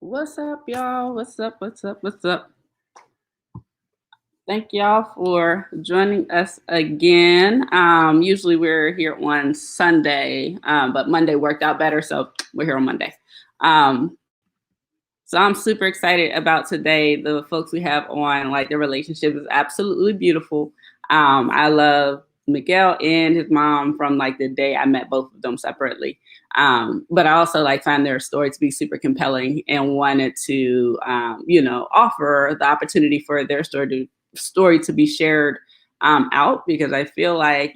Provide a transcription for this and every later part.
What's up, y'all? What's up? What's up? What's up? Thank y'all for joining us again. Usually we're here on Sunday, but Monday worked out better, so we're here on Monday. So I'm super excited about today. The folks we have on, like their relationship is absolutely beautiful. I love Miguel and his mom from like the day I met both of them separately. But I also like find their story to be super compelling and wanted to, offer the opportunity for their story to be shared out because I feel like,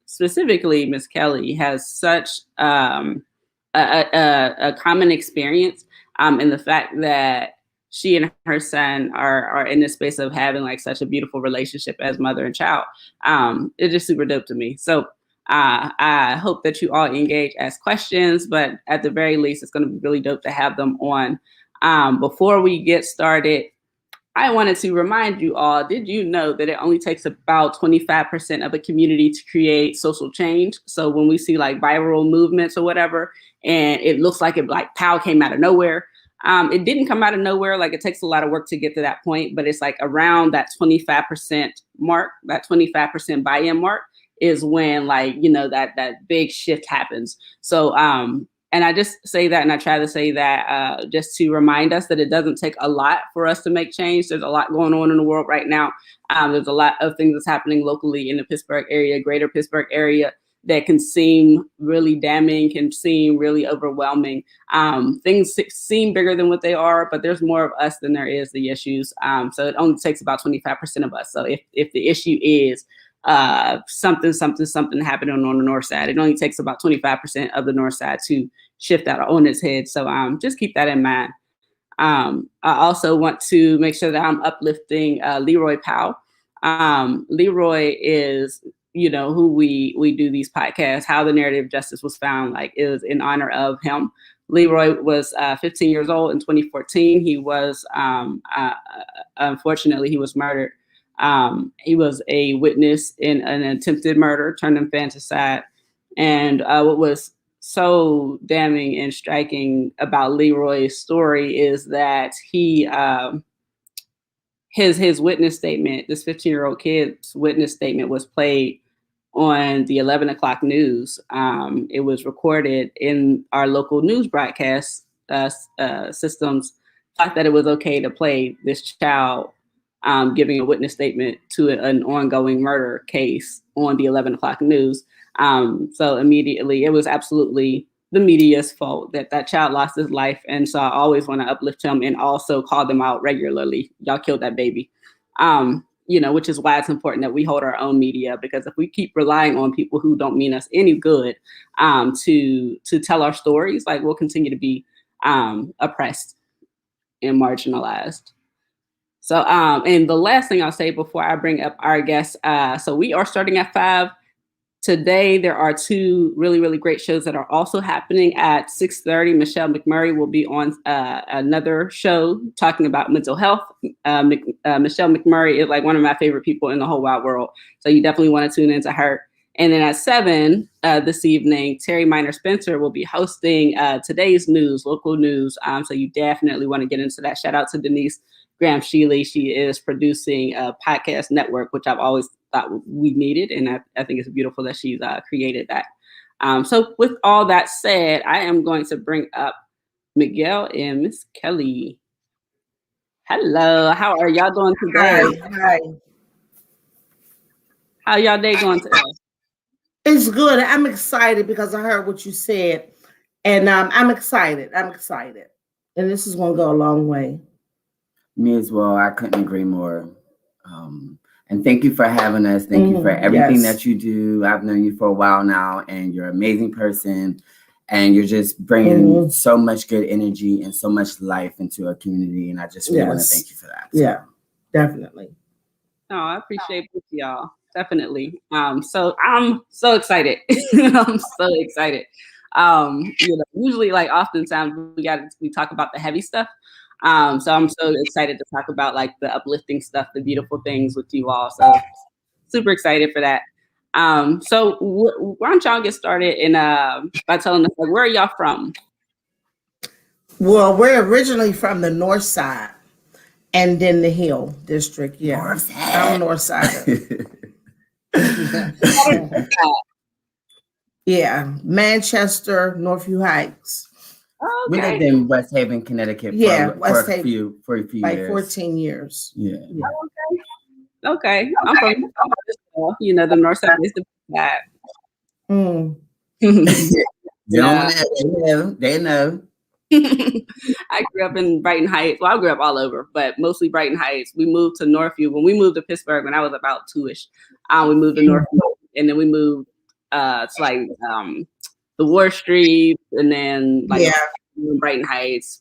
specifically Miss Kelly has such a common experience in the fact that she and her son are in this space of having like such a beautiful relationship as mother and child. It's just super dope to me. So I hope that you all engage, ask questions, but at the very least, it's going to be really dope to have them on. Before we get started, I wanted to remind you all, did you know that it only takes about 25% of a community to create social change? So when we see like viral movements or whatever, and it looks like it like pow came out of nowhere, it didn't come out of nowhere. Like it takes a lot of work to get to that point, but it's like around that 25% mark, that 25% buy-in mark is when like, that big shift happens. So, and I just say that, and I try to say that just to remind us that it doesn't take a lot for us to make change. There's a lot going on in the world right now. There's a lot of things that's happening locally in the Pittsburgh area, greater Pittsburgh area, that can seem really damning, can seem really overwhelming. Things seem bigger than what they are, but there's more of us than there is the issues. So it only takes about 25% of us. So if the issue is something happening on the north side, it only takes about 25% of the north side to shift that on its head. So just keep that in mind. I also want to make sure that I'm uplifting Leroy Powell. Leroy is, who we do these podcasts, How the Narrative of Justice Was Found, like it was in honor of him. Leroy was 15 years old in 2014. He was, unfortunately, he was murdered. He was a witness in an attempted murder turned infanticide. And what was so damning and striking about Leroy's story is that he, his witness statement, this 15-year-old kid's witness statement was played on the 11 o'clock news. It was recorded in our local news broadcast systems, thought that it was okay to play this child giving a witness statement to an ongoing murder case on the 11 o'clock news. So immediately, it was absolutely the media's fault that child lost his life. And so I always want to uplift him and also call them out regularly. Y'all killed that baby. Which is why it's important that we hold our own media, because if we keep relying on people who don't mean us any good to tell our stories, like we'll continue to be oppressed and marginalized. So, and the last thing I'll say before I bring up our guests, so we are starting at 5. Today, there are 2 really, really great shows that are also happening at 6:30. Michelle McMurray will be on another show talking about mental health. Michelle McMurray is like one of my favorite people in the whole wide world. So you definitely want to tune into her. And then at 7 this evening, Terry Minor Spencer will be hosting today's news, local news. So you definitely want to get into that. Shout out to Denise Graham-Sheely. She is producing a podcast network, which I've always thought we needed. And I think it's beautiful that she's created that. So with all that said, I am going to bring up Miguel and Miss Kelly. Hello, how are y'all doing today? Hi. How y'all day going today? It's good. I'm excited because I heard what you said. And I'm excited. And this is going to go a long way. Me as well. I couldn't agree more. And thank you for having us. Thank you for everything that you do. I've known you for a while now, and you're an amazing person. And you're just bringing so much good energy and so much life into our community. And I just really want to thank you for that. So. Yeah, definitely. Oh, I appreciate both y'all. Definitely. So I'm so excited. I'm so excited. Usually like oftentimes we talk about the heavy stuff. So I'm so excited to talk about like the uplifting stuff, the beautiful things with you all. So super excited for that. So why don't y'all get started by telling us like, where are y'all from? Well, we're originally from the north side and then the Hill District. Yeah. I'm north side. Yeah. Manchester, Northview Heights. Oh, We lived in West Haven, Connecticut for a few like years. 14 years. Yeah. Okay. I'm from the north side is the bad. They know. I grew up in Brighton Heights. Well, I grew up all over, but mostly Brighton Heights. We moved to Northview. When we moved to Pittsburgh when I was about 2-ish, we moved to Northview, and then we moved to like the Ward Street, and then like Brighton Heights.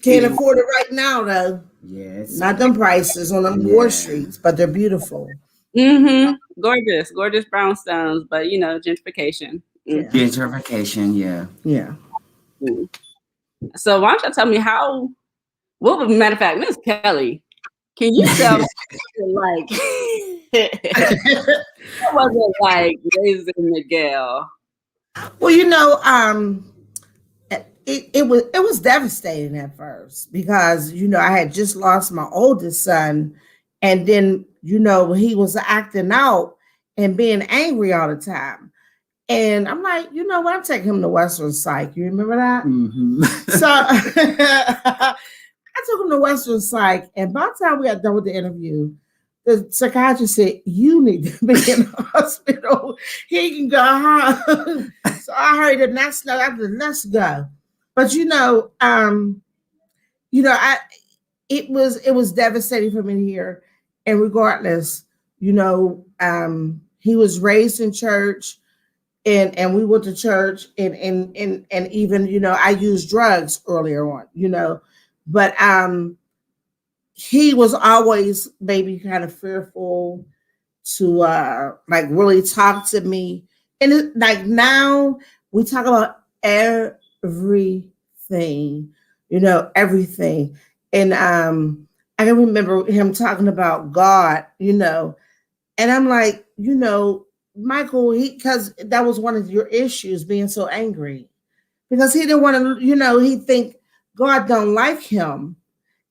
Can't afford it right now though. Yes. Not them prices on them Ward Streets, but they're beautiful. Gorgeous brownstones, but gentrification. Gentrification, yeah. So why don't you tell me matter of fact, Miss Kelly, can you tell me like what was it like raising Miguel? Well, it was devastating at first because I had just lost my oldest son, and then he was acting out and being angry all the time. And I'm like, what? I'm taking him to Western Psych. You remember that? Mm-hmm. So I took him to Western Psych. And by the time we got done with the interview, the psychiatrist said, you need to be in the hospital. He can go home. So I heard the next note after let's go. But it was devastating for me here. And regardless, he was raised in church. And we went to church and even, I used drugs earlier on, but he was always maybe kind of fearful to like really talk to me. And like now we talk about everything, everything. And I can remember him talking about God, and I'm like, Michael, because that was one of your issues, being so angry, because he didn't want to, he think God don't like him,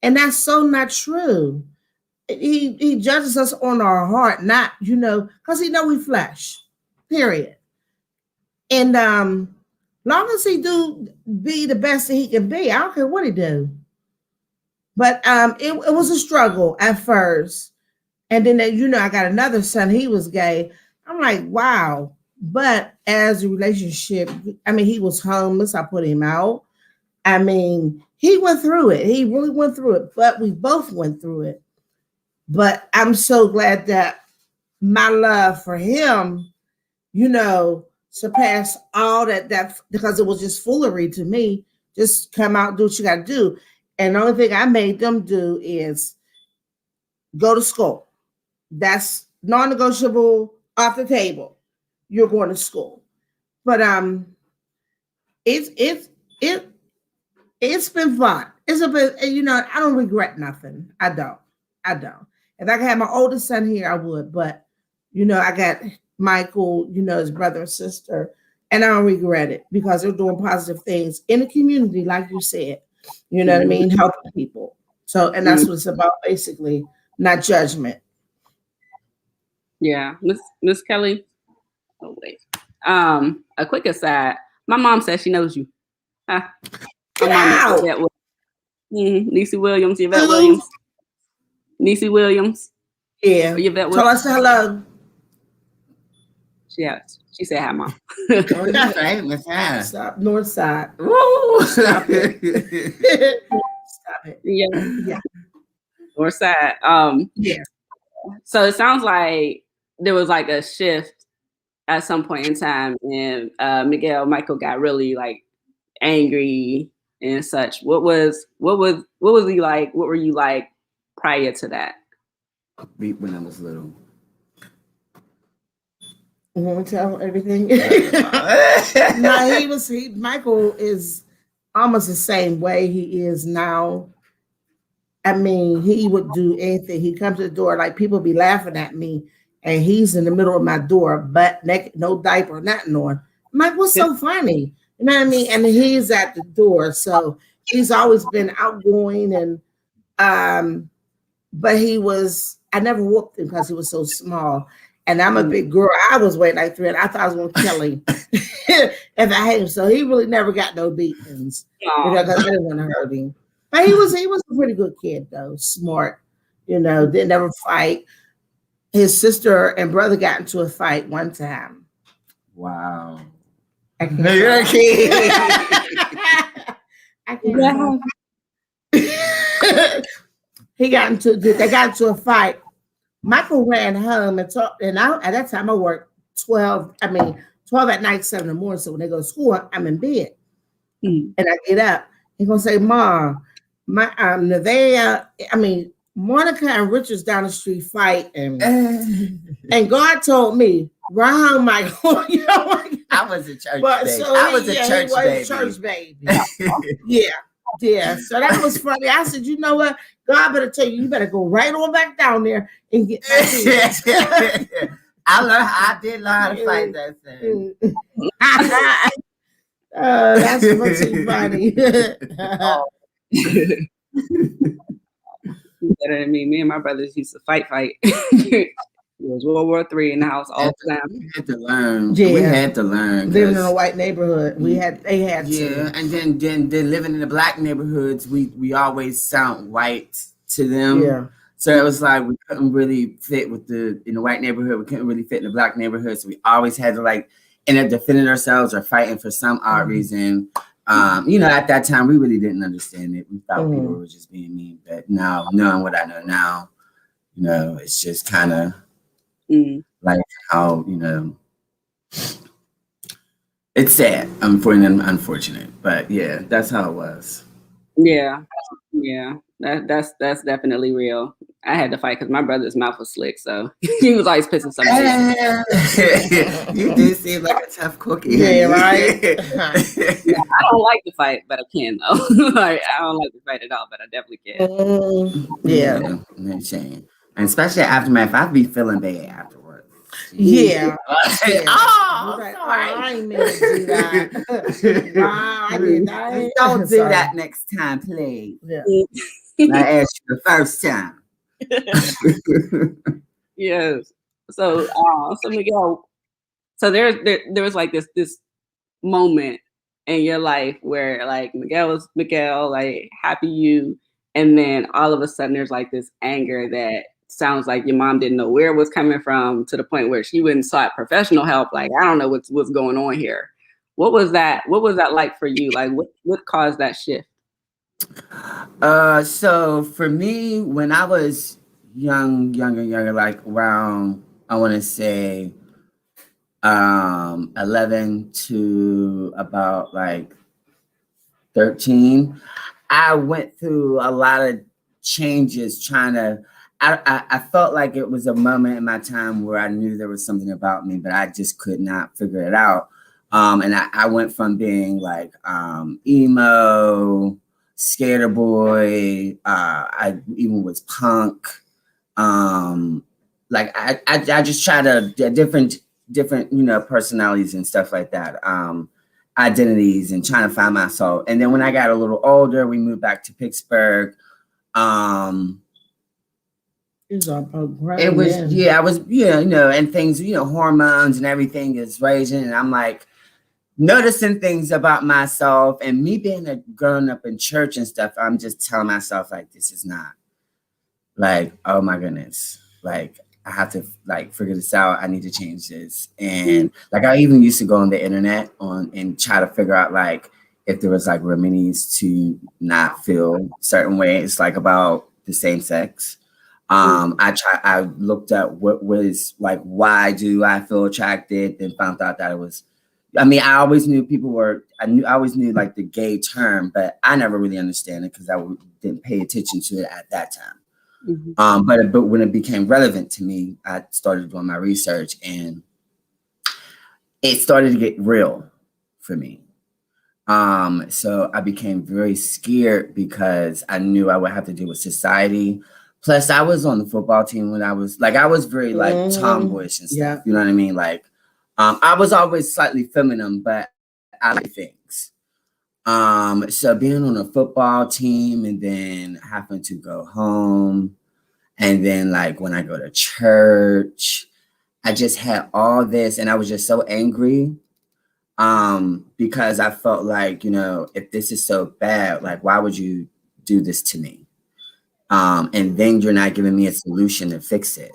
and that's so not true. He judges us on our heart, not because he know we flesh, period. And long as he do be the best that he can be, I don't care what he do. But it was a struggle at first, and then I got another son. He was gay. I'm like, wow. But as a relationship, he was homeless. I put him out. He went through it. He really went through it, but we both went through it. But I'm so glad that my love for him, surpassed all that because it was just foolery to me. Just come out, do what you got to do. And the only thing I made them do is go to school. That's non-negotiable. Off the table, you're going to school. But it's been fun. It's been, I don't regret nothing. I don't. If I could have my oldest son here, I would. But I got Michael, his brother and sister, and I don't regret it because they're doing positive things in the community, like you said. You know what I mean? Helping people. So, and that's what it's about, basically, not judgment. Yeah, Miss Kelly. Oh wait. A quick aside. My mom says she knows you. My mom is Yvette Niecy Williams. Yvette Williams. Niecy Williams. Yeah. Yvette Williams. Tell us hello. She said hi, Mom. That's right, Miss Hannah. Stop, North Side. Woo! Stop it. Stop it. Yeah. North Side. Yeah. So it sounds like there was like a shift at some point in time, and Michael got really like angry and such. What was he like? What were you like prior to that? When I was little. You want to tell everything? No, Michael is almost the same way he is now. He would do anything. He comes to the door, like people be laughing at me, and he's in the middle of my door, butt naked, no diaper, nothing on. I'm like, what's so funny? You know what I mean? And he's at the door. So he's always been outgoing and but I never whooped him because he was so small. And I'm a big girl. I was weighing like 3, and I thought I was going to kill him if I hit him. So he really never got no beatings, because I didn't want to hurt him. But he was a pretty good kid, though, smart. Didn't ever fight. His sister and brother got into a fight one time. Wow. I can't. They got into a fight. Michael ran home and talked, and at that time I worked 12 at night, 7 in the morning. So when they go to school, I'm in bed. And I get up. He's gonna say, Mom, Nevaeh, Monica and Richard's down the street fighting. And God told me, run home, Michael. I was a church baby. I was a church baby. Yeah. So that was funny. I said, you know what? God better tell you better go right on back down there and get my I did learn how to fight that thing. That's pretty funny. Better than me. Me and my brothers used to fight. It was World War III in the house all the time. We had to learn. Yeah. We had to learn. Living in a white neighborhood, they had to. Yeah, and then living in the black neighborhoods, we always sound white to them. Yeah. So it was like we couldn't really fit in the white neighborhood. We couldn't really fit in the black neighborhood. So we always had to end up defending ourselves or fighting for some odd reason. At that time we really didn't understand it. We thought people were just being mean. But now, knowing what I know now, it's just kind of like how, it's sad, unfortunate. But yeah, that's how it was. Yeah. That's definitely real. I had to fight because my brother's mouth was slick, so he was always pissing something. You do seem like a tough cookie. Yeah, right. I don't like to fight, but I can though. I don't like to fight at all, but I definitely can. Yeah. And especially aftermath, I'd be feeling bad afterwards. Yeah. Sorry. I ain't meant to do that. Wow, I did that. Don't do that next time, please. Yeah. I asked you the first time. Yes. So Miguel, so there was like this moment in your life where like Miguel was Miguel, like happy you, and then all of a sudden there's like this anger that sounds like your mom didn't know where it was coming from, to the point where she went and sought professional help. Like, I don't know what's going on here. What was that like for you? Like what caused that shift? So for me, when I was younger, like around, I want to say 11 to about like 13, I went through a lot of changes I felt like it was a moment in my time where I knew there was something about me, but I just could not figure it out. And I went from being like emo, skater boy, I even was punk. Like I just tried different personalities and stuff like that, identities, and trying to find myself. And then when I got a little older, we moved back to Pittsburgh. It was, and things, hormones and everything is raging, and I'm like noticing things about myself, and me being growing up in church and stuff, I'm just telling myself like, this is not, like, oh my goodness, like I have to like figure this out. I need to change this. And like I even used to go on the internet and try to figure out like if there was like remedies to not feel certain ways like about the same sex. I looked at what was like, why do I feel attracted, and found out that it was, I always knew I always knew like the gay term, but I never really understand it because I didn't pay attention to it at that time. But when it became relevant to me, I started doing my research, and it started to get real for me. So I became very scared because I knew I would have to deal with society. Plus, I was on the football team when I was very like tomboyish and stuff. Yeah. You know what I mean? Like, I was always slightly feminine, but I like things. So being on a football team and then having to go home, and then like when I go to church, I just had all this, and I was just so angry because I felt like, if this is so bad, like, why would you do this to me? And then you're not giving me a solution to fix it.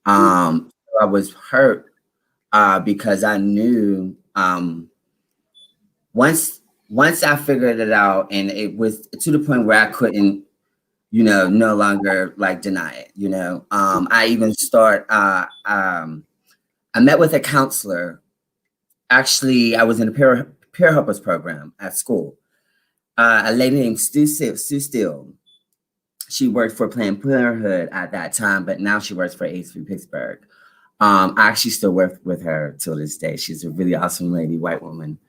So I was hurt because I knew once I figured it out, and it was to the point where I couldn't, no longer like deny it. I even I met with a counselor. Actually, I was in a peer helpers program at school. A lady named Sue Steele. She worked for Planned Parenthood at that time, but now she works for AIDS-Free Pittsburgh. I actually still work with her till this day. She's a really awesome lady, white woman.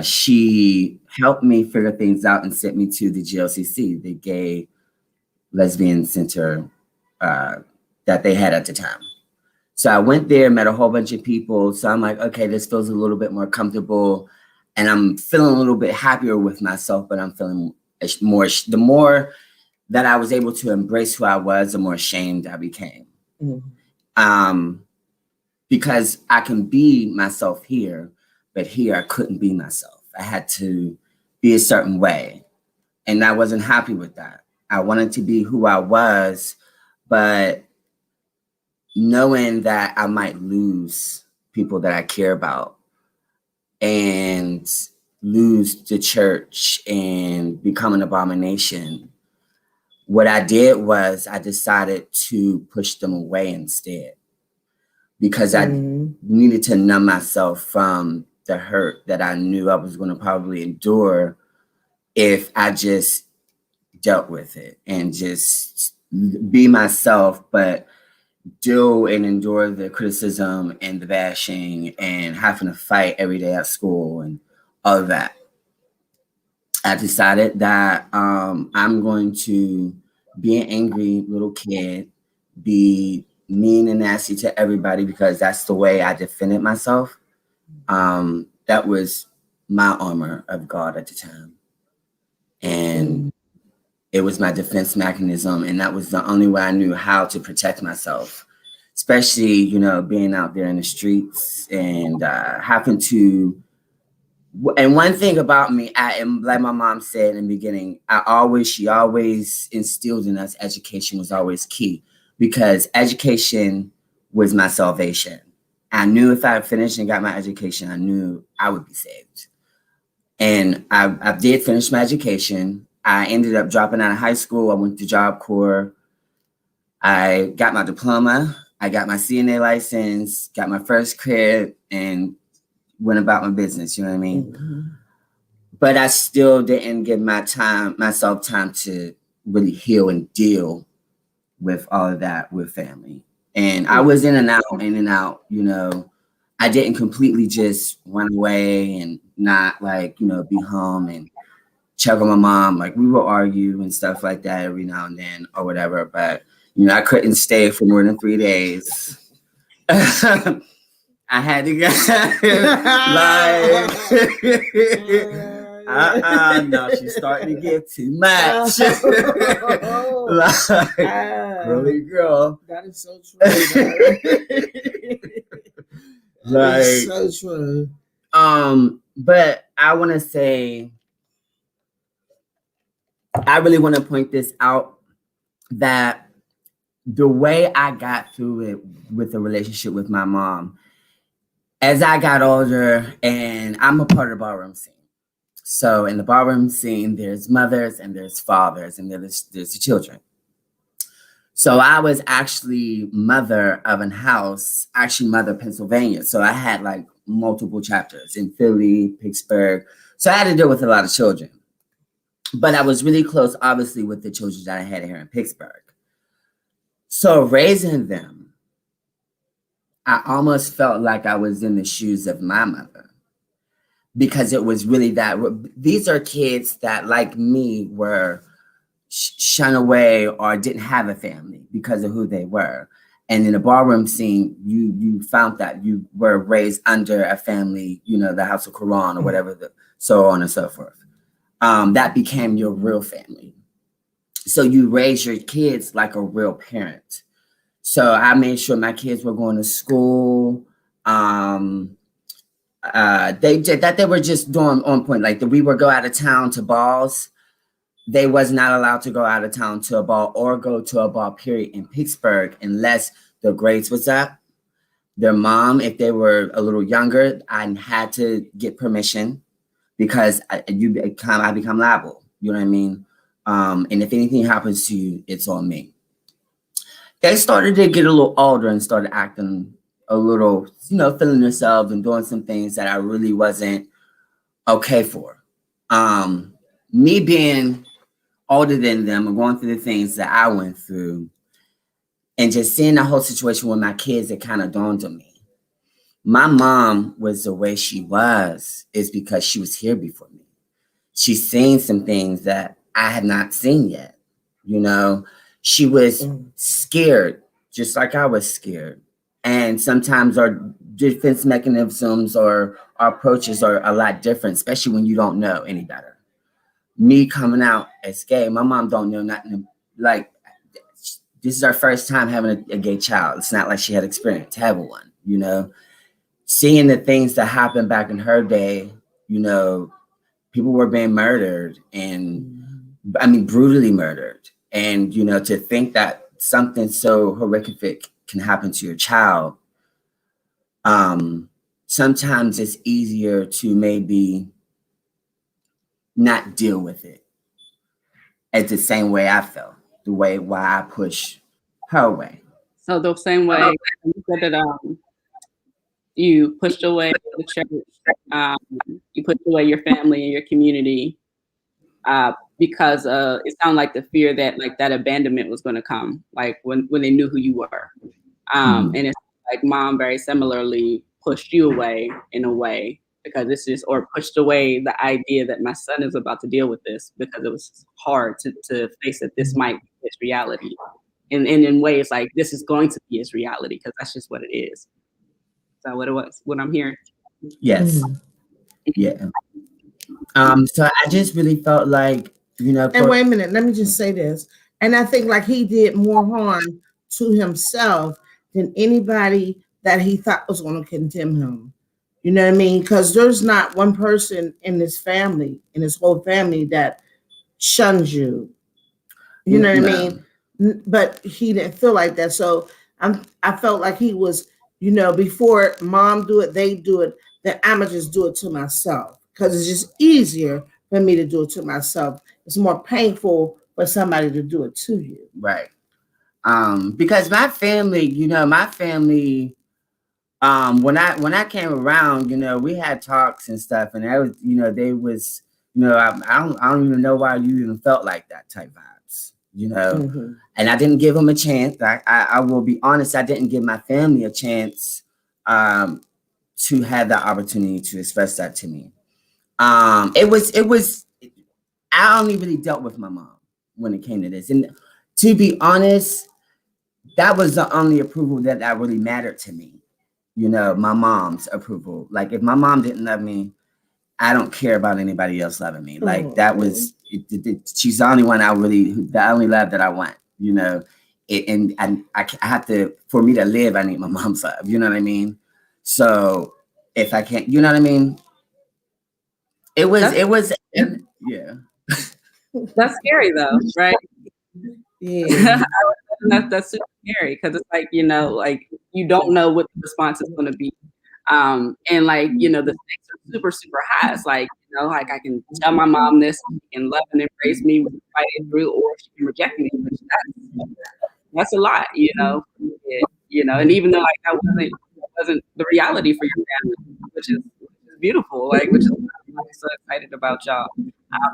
She helped me figure things out and sent me to the GLCC, the Gay Lesbian Center that they had at the time. So I went there, met a whole bunch of people. So I'm like, okay, this feels a little bit more comfortable, and I'm feeling a little bit happier with myself, but I'm feeling more, the more that I was able to embrace who I was, the more ashamed I became. Because I can be myself here, but here I couldn't be myself. I had to be a certain way, and I wasn't happy with that. I wanted to be who I was, but knowing that I might lose people that I care about and lose the church and become an abomination, what I did was I decided to push them away instead, because I needed to numb myself from the hurt that I knew I was going to probably endure if I just dealt with it and just be myself, but deal and endure the criticism and the bashing and having to fight every day at school and all of that. I decided that I'm going to be an angry little kid, be mean and nasty to everybody, because that's the way I defended myself. That was my armor of God at the time. And it was my defense mechanism. And that was the only way I knew how to protect myself, especially, being out there in the streets and having to. And one thing about me, I am, like my mom said in the beginning, she always instilled in us education was always key, because education was my salvation. I knew if I finished and got my education, I knew I would be saved. And I did finish my education. I ended up dropping out of high school. I went to Job Corps. I got my diploma. I got my CNA license, got my first crib, and went about my business. You know what I mean? But I still didn't give myself time to really heal and deal with all of that with family. And I was in and out. I didn't completely just run away and not be home and check on my mom. Like, we would argue and stuff like that every now and then or whatever. But, I couldn't stay for more than 3 days. I had to go no, she's starting to get too much. Really, girl. That is so true. That is so true. But I want to say, I really want to point this out, that the way I got through it with the relationship with my mom, as I got older, and I'm a part of the ballroom scene. So in the ballroom scene, there's mothers and there's fathers and there's the children. So I was actually mother of a house, actually mother Pennsylvania. So I had multiple chapters in Philly, Pittsburgh. So I had to deal with a lot of children. But I was really close, obviously, with the children that I had here in Pittsburgh. So raising them, I almost felt like I was in the shoes of my mother, because it was really that these are kids that, like me, were shunned away or didn't have a family because of who they were. And in the ballroom scene, you found that you were raised under a family, you know, the House of Quran or whatever, so on and so forth. That became your real family. So you raise your kids like a real parent. So I made sure my kids were going to school. They were just doing on point. Like we would go out of town to balls. They was not allowed to go out of town to a ball or go to a ball period in Pittsburgh unless the grades was up. Their mom, if they were a little younger, I had to get permission because I become liable. You know what I mean? And if anything happens to you, it's on me. They started to get a little older and started acting a little, you know, feeling themselves and doing some things that I really wasn't okay for. Me being older than them and going through the things that I went through and just seeing the whole situation with my kids, it kind of dawned on me. My mom was the way she was is because she was here before me. She's seen some things that I had not seen yet. You know, she was scared, just like I was scared. And sometimes our defense mechanisms or our approaches are a lot different, especially when you don't know any better. Me coming out as gay, my mom don't know nothing. Like, this is our first time having a gay child. It's not like she had experience having one, you know. Seeing the things that happened back in her day, you know, people were being murdered and, I mean, brutally murdered. And, you know, to think that something so horrific can happen to your child, sometimes it's easier to maybe not deal with it as the same way I felt, the way why I push her away. So the same way you said that you pushed away the church, you pushed away your family and your community because it sounded like the fear that like that abandonment was going to come, like when they knew who you were. And it's like mom very similarly pushed you away in a way because this is, or pushed away the idea that my son is about to deal with this because it was hard to face that this might be his reality. And in ways like this is going to be his reality because that's just what it is. Is that what it was? What I'm hearing? Yes. Yeah. So I just really felt like, you know. And wait a minute, let me just say this. And I think like he did more harm to himself than anybody that he thought was going to condemn him. You know what I mean? Because there's not one person in this family, in his whole family, that shuns you. You know what I mean? But he didn't feel like that. So I felt like he was, you know, before mom do it, they do it, then I'ma just do it to myself. Because it's just easier for me to do it to myself. It's more painful for somebody to do it to you. Right. Because my family, you know, when I came around, you know, we had talks and stuff, and that was, you know, they was, you know, I don't even know why you even felt like that type vibes, you know. And I didn't give them a chance. I will be honest, I didn't give my family a chance to have the opportunity to express that to me. It was I only really dealt with my mom when it came to this, and to be honest, that was the only approval that really mattered to me. You know, my mom's approval. Like if my mom didn't love me, I don't care about anybody else loving me. Like that was, she's the only one the only love that I want, you know. And I have to, for me to live, I need my mom's love. You know what I mean? So if I can't, you know what I mean? It was, yeah. That's scary though, right? Yeah. That's super scary because it's like, you know, like you don't know what the response is going to be. And like, you know, the stakes are super, super high. It's like, you know, like I can tell my mom this and love and embrace me, fight it through, or she can reject me. That's a lot, you know. You know, and even though like that wasn't the reality for your family, which is beautiful, like which is I'm so excited about y'all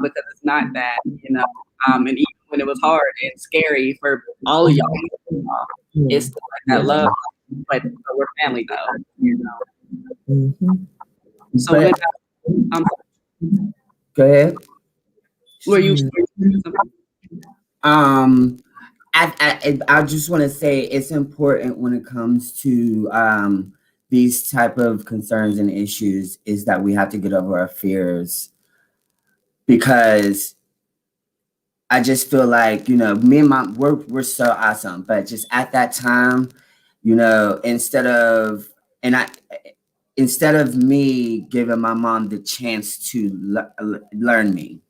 because it's not that, you know. And even when it was hard and scary for all of y'all, it's still like that love, but we're family though, you know. So but, go ahead. Were you? I just want to say it's important when it comes to these type of concerns and issues is that we have to get over our fears, because I just feel like, me and mom, we're so awesome, but just at that time, instead of me giving my mom the chance to learn me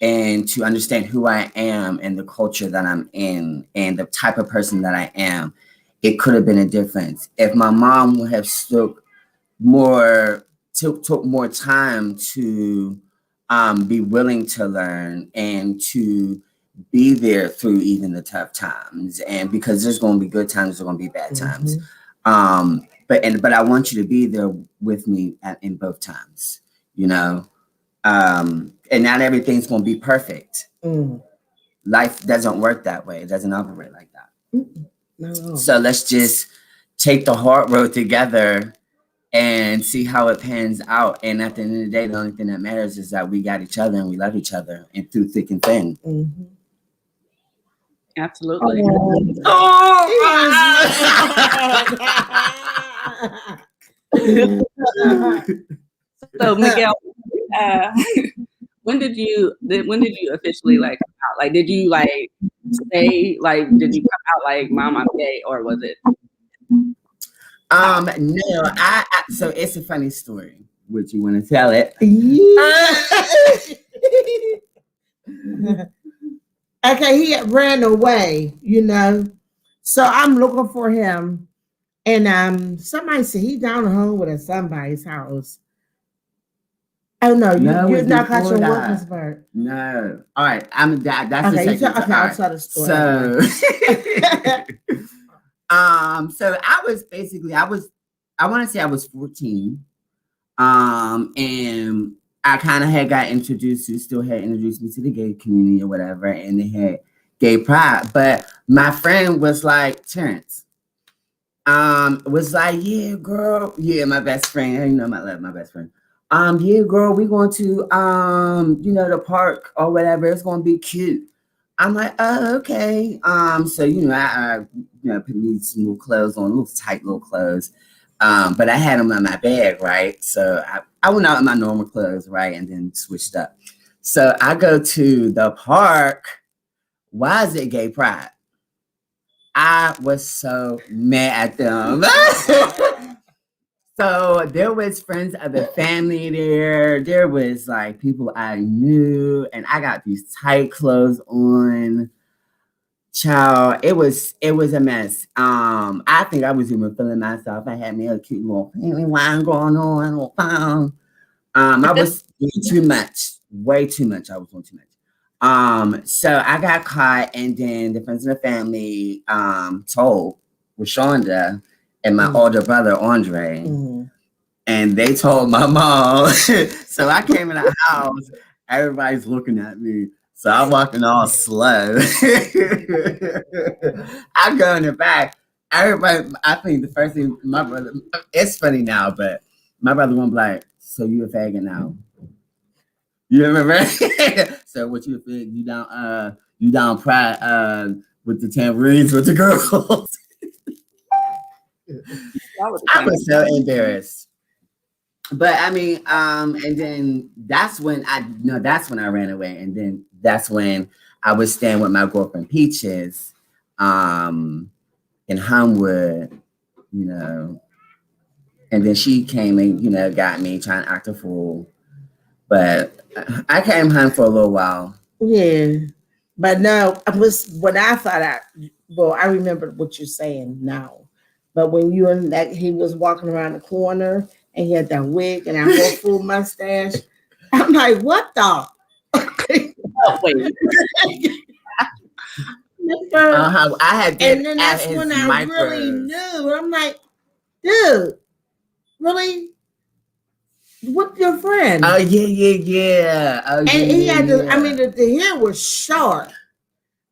and to understand who I am and the culture that I'm in and the type of person that I am, it could have been a difference. If my mom would have took more time to be willing to learn and to be there through even the tough times, and because there's going to be good times, there's going to be bad times. But I want you to be there with me in both times, and not everything's going to be perfect. Life doesn't work that way. It doesn't operate like that. No. So let's just take the hard road together and see how it pans out. And at the end of the day, the only thing that matters is that we got each other and we love each other, and through thick and thin. Absolutely. So Miguel, when did you officially like come out? Like, did you like say like, did you come out like, Mom, I'm gay, or was it? No, so it's a funny story. Would you want to tell it? Okay, he had ran away, so I'm looking for him, and somebody said he's down the home with somebody's house. Oh no, you're not got your Wilkinsburg. No, all right, that's okay. The second. I'll tell the story. So I want to say I was 14, and I kind of had got introduced to, still had introduced me to the gay community or whatever, and they had gay pride. But my friend was like, Terrence, was like, yeah, girl, yeah, my best friend, I love my best friend. Yeah, girl, we going to, the park or whatever. It's going to be cute. I'm like, oh, okay. So, I put me some little clothes on, little tight little clothes. But I had them in my bag, right? So I went out in my normal clothes, right? And then switched up. So I go to the park. Why is it gay pride? I was so mad at them. So there was friends of the family there. There was like people I knew, and I got these tight clothes on. Child, it was a mess. I think I was even feeling myself. I had me a cute little family wine going on. I was doing too much, way too much. I was doing too much. So I got caught, and then the friends of the family told Rashonda and my older brother Andre, and they told my mom. So I came in the house, everybody's looking at me. So I'm walking all slow. I go in the back. Everybody, I think the first thing my brother, it's funny now, but my brother won't be like, so you a faggot now? You remember? So what you a fag? You down pride with the tambourines with the girls? I was so embarrassed. But I mean, and then that's when I ran away, and then that's when I was staying with my girlfriend Peaches, in Homewood, and then she came and got me trying to act a fool, but I came home for a little while. Yeah, but no, I remember what you're saying now, but when you and that he was walking around the corner. And he had that wig and that whole full mustache. I'm like, what the? Oh, wait. I had, and then that's when I really knew. I'm like, dude, really? With your friend? Oh yeah. Oh, and he had to. I mean, the hair was short,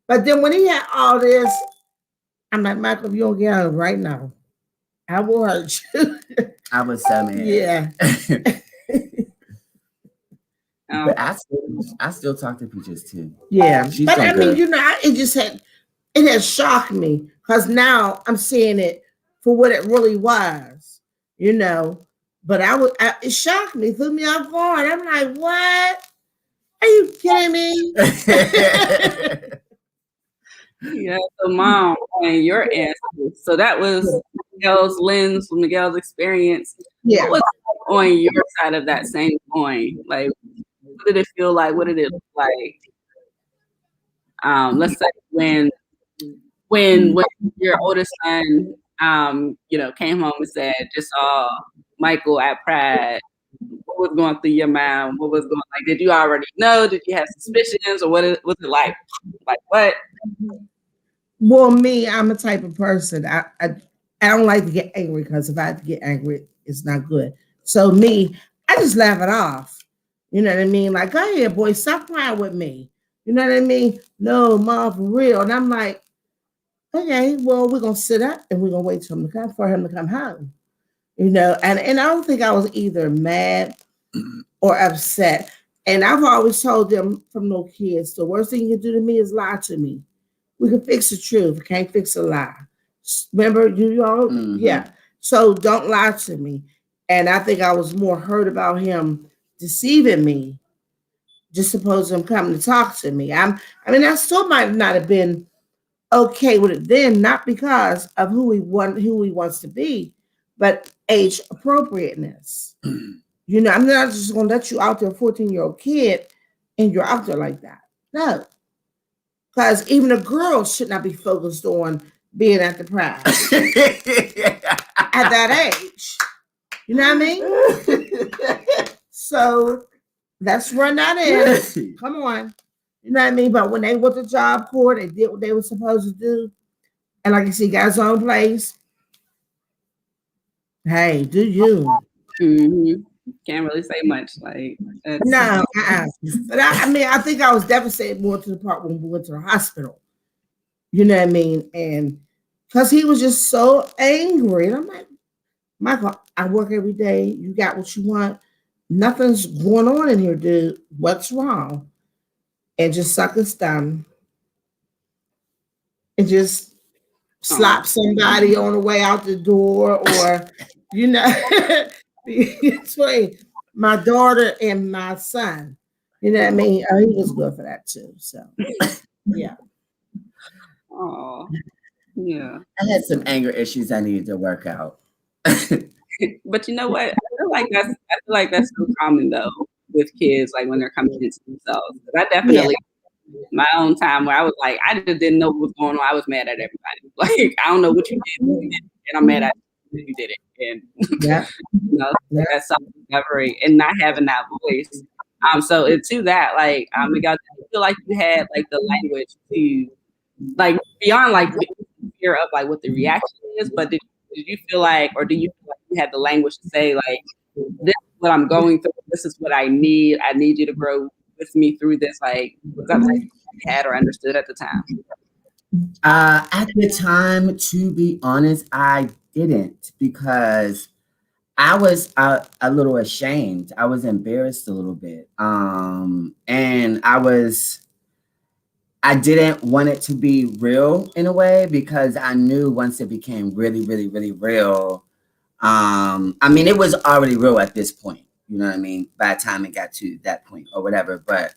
but then when he had all this, I'm like, Michael, if you don't get out right now, I will hurt you. I was so mad. Yeah. But I still talk to Peaches too. Yeah. But I mean, it it has shocked me because now I'm seeing it for what it really was, you know. But it shocked me, threw me off guard. I'm like, what? Are you kidding me? Yeah, so mom, on your answer, so that was Miguel's lens, Miguel's experience. Yeah. What was on your side of that same coin? Like, what did it feel like? What did it look like? Let's say when your oldest son, came home and said, just saw Michael at Pride. What was going through your mind? What was going like? Did you already know? Did you have suspicions, or was it like? Like what? Well, me, I'm a type of person. I don't like to get angry because if I have to get angry, it's not good. So me, I just laugh it off. You know what I mean? Like, go ahead, boy, stop crying with me. You know what I mean? No, mom, for real. And I'm like, okay, well, we're gonna sit up and we're gonna wait for him to come home. You know, and I don't think I was either mad or upset. And I've always told them from little kids, the worst thing you can do to me is lie to me. We can fix the truth, can't fix a lie. Remember, you all, yeah. So don't lie to me. And I think I was more hurt about him deceiving me, just suppose him coming to talk to me. I mean, I still might not have been okay with it then, not because of who he wants to be, but age appropriateness. You know, I'm not just gonna let you out there, 14-year-old kid, and you're out there like that. No. Because even a girl should not be focused on being at the Pride at that age. You know what I mean? So let's run that in. Come on. You know what I mean? But when they went to Job Corps, they did what they were supposed to do. And like you see, got his own place. Hey, do you? Mm-hmm. Can't really say much. Like no, but I mean, I think I was devastated more to the part when we went to the hospital. You know what I mean? And because he was just so angry, and I'm like, Michael, I work every day. You got what you want. Nothing's going on in here, dude. What's wrong? And just suck his thumb and just slap somebody on the way out the door, or between my daughter and my son. You know what I mean? He was good for that too. So yeah. Oh, yeah. I had some anger issues I needed to work out. But you know what? I feel like that's so common though with kids, like when they're coming into themselves. I definitely my own time where I was like, I just didn't know what was going on. I was mad at everybody. Like, I don't know what you did, and I'm mad at you did it. And that's self-discovery and not having that voice. So to that, like, Miguel, I feel like you had like the language to, like, beyond like the fear of like what the reaction is, but did you feel like, or do you feel like you had the language to say like, this is what I'm going through, this is what I need you to grow with me through this? Like, was that like you had or understood at the time? At the time, to be honest, I didn't, because I was a little ashamed. I was embarrassed a little bit. And I didn't want it to be real in a way, because I knew once it became really, really, really real, I mean, it was already real at this point, you know what I mean? By the time it got to that point or whatever, but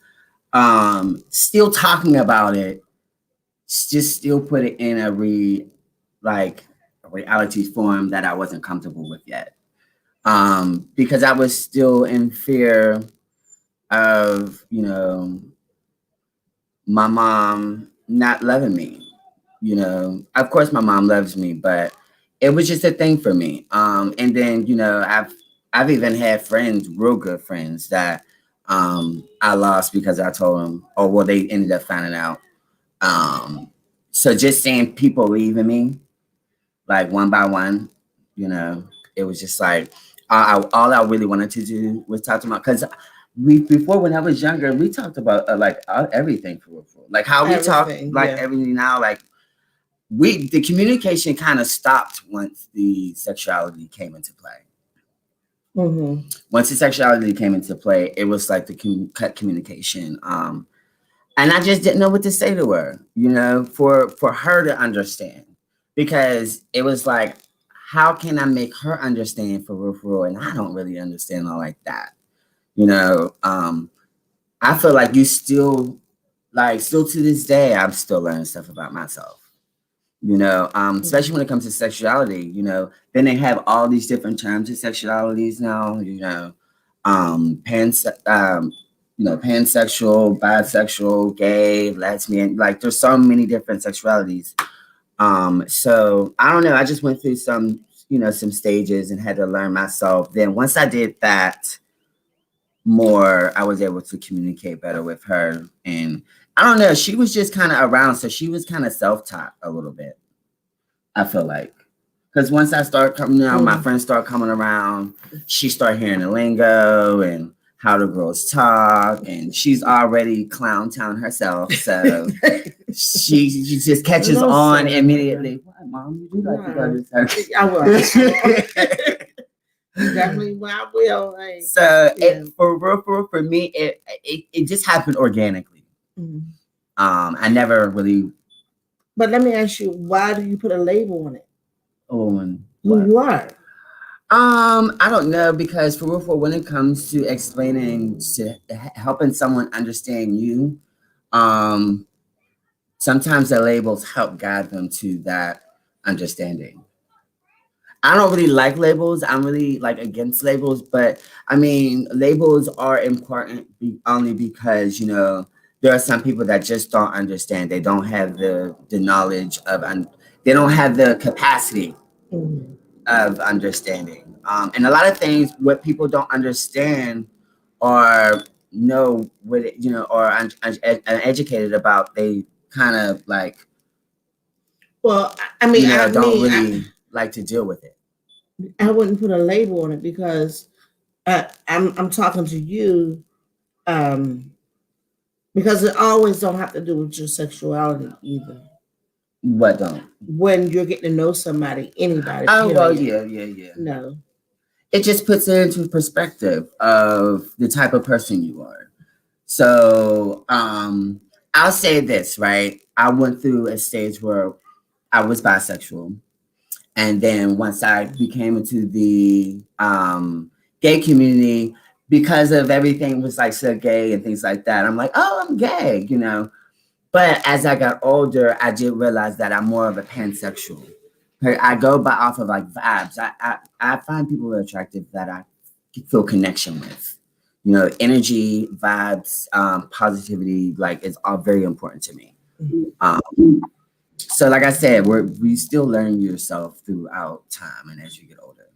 still talking about it, just still put it in a reality form that I wasn't comfortable with yet. Because I was still in fear of, my mom not loving me. Of course my mom loves me, but it was just a thing for me. And then, I've even had friends, real good friends, that I lost because I told them, they ended up finding out. So just seeing people leaving me, like one by one, it was just like, all I really wanted to do was talk to my, because before, when I was younger, we talked about everything for real. Like how we talk, everything now, like the communication kind of stopped once the sexuality came into play. Mm-hmm. Once the sexuality came into play, it was like the cut communication. And I just didn't know what to say to her, you know, for her to understand, because it was like, how can I make her understand for real, and I don't really understand all like that, you know. I feel like you still, like, still to this day, I'm still learning stuff about myself, you know, especially when it comes to sexuality, you know. Then they have all these different terms of sexualities now, you know, pansexual, bisexual, gay, lesbian, like there's so many different sexualities. So I don't know, I just went through some, you know, some stages and had to learn myself. Then once I did that more, I was able to communicate better with her. And I don't know, she was just kind of around, so she was kind of self-taught a little bit, I feel like. Because once I start coming out, my friends start coming around, she start hearing the lingo and how the girls talk, and she's already clown town herself, so she just catches on immediately. What, Mom? You do like to go to circus? I will. Definitely, I will. Like, so yeah. For me, it just happened organically. I never really. But let me ask you, why do you put a label on it? On who you are? I don't know, because for real, when it comes to explaining, to helping someone understand you, sometimes the labels help guide them to that understanding. I don't really like labels. I'm really like against labels, but I mean, labels are important only because, you know, there are some people that just don't understand. They don't have the knowledge of, they don't have the capacity of understanding. And a lot of things, what people don't understand or know what it, you know, or uneducated about, they kind of like, well, I mean, you know, don't really like to deal with it. I wouldn't put a label on it because I'm talking to you, because it always don't have to do with your sexuality either. What don't? When you're getting to know somebody, anybody. Oh, period. Well, yeah. No. It just puts it into perspective of the type of person you are. So I'll say this, right? I went through a stage where I was bisexual. And then once I became into the gay community, because of everything was like so gay and things like that, I'm like, oh, I'm gay, you know. But as I got older, I did realize that I'm more of a pansexual. I go by off of like vibes. I find people attractive that I feel connection with. You know, energy, vibes, positivity, like, it's all very important to me. So like I said, we still learn yourself throughout time and as you get older.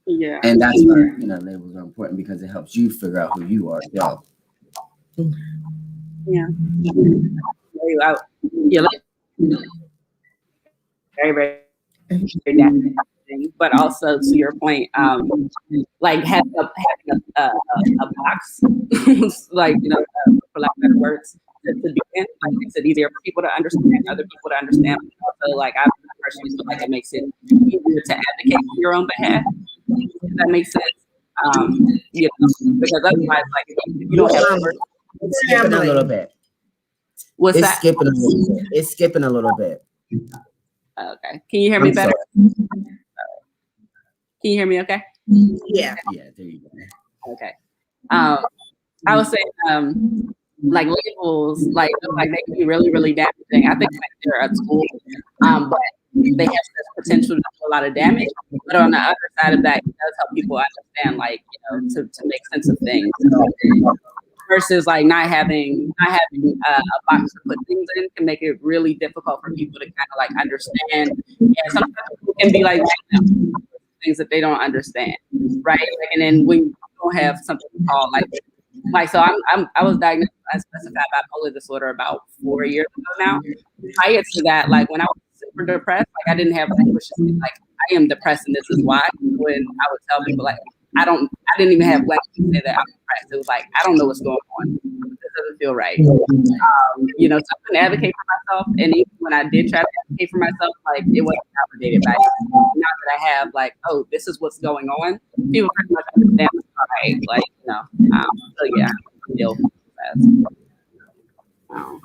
Yeah. And that's why, you know, labels are important, because it helps you figure out who you are as well. Yeah. Yeah, like, very, very, very damaging. But also, to your point, like having a box, like, you know, for lack of better words, to be in, like, makes it easier for people to understand, other people to understand. But also, like, I personally feel like it makes it easier to advocate on your own behalf. If that makes sense. You know, because otherwise, like, if you don't have words, it's skipping a little bit. What's it's that? Skipping a little bit. It's skipping a little bit. Okay. Can you hear me better? Can you hear me okay? Yeah. Yeah, there you go. Okay. I was saying, like, labels, like they can be really, really damaging. I think like they're a tool, but they have such potential to do a lot of damage. But on the other side of that, it does help people understand, like, you know, to make sense of things. Versus like not having a box to put things in can make it really difficult for people to kind of like understand. And sometimes people can be like things that they don't understand, right? Like, and then when you don't have something called like so I was diagnosed with unspecified bipolar disorder about 4 years ago now. Prior to that, like when I was super depressed, like I didn't have language to say, like, I am depressed and this is why. When I would tell people like I didn't even have language to say that I'm depressed. It was like, I don't know what's going on. This doesn't feel right. You know, so I couldn't advocate for myself. And even when I did try to advocate for myself, like, it wasn't validated by it. Now that I have, like, oh, this is what's going on, people pretty much understand it's all right. Like, you know, so yeah, deal with that. Oh.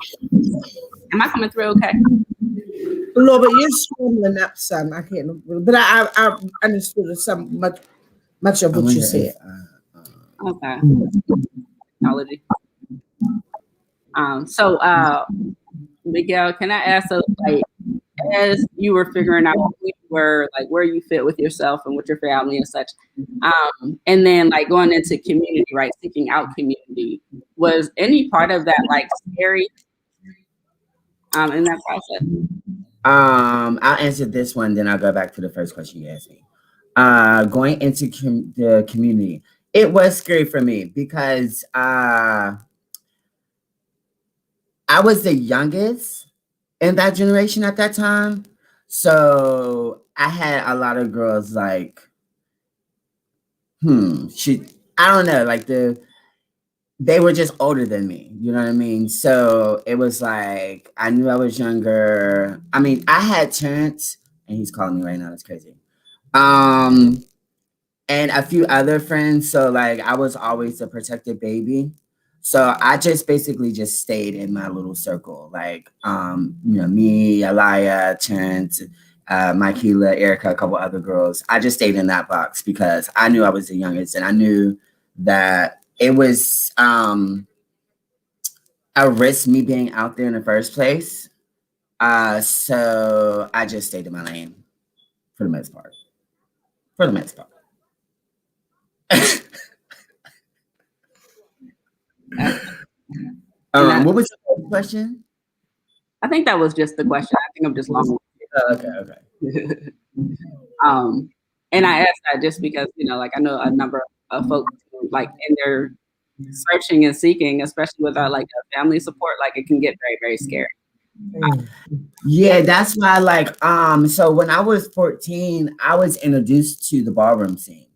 Am I coming through okay? Lord, but you're swallowing up some. I can't, but I understood some much of what you said. Okay. Technology. So, Miguel, can I ask, like, as you were figuring out who you were, like where you fit with yourself and with your family and such, and then like going into community, right, seeking out community, was any part of that like scary in that process? I'll answer this one, then I'll go back to the first question you asked me. Going into the community, it was scary for me because I was the youngest in that generation at that time. So I had a lot of girls like, I don't know, like they were just older than me, you know what I mean? So it was like, I knew I was younger. I mean, I had Terrence, and he's calling me right now, that's crazy. And a few other friends. So like, I was always a protected baby. So I just basically just stayed in my little circle. Like, me, Alaya, Terrence, Mikela, Erica, a couple other girls. I just stayed in that box because I knew I was the youngest, and I knew that it was a risk me being out there in the first place. So I just stayed in my lane for the most part. For the most part. What was your question? I think that was just the question. I think I'm just long. Okay. And I asked that just because, like I know a number of folks like in their searching and seeking, especially without like a family support, like it can get very, very scary. Yeah, that's why like so when I was 14, I was introduced to the ballroom scene.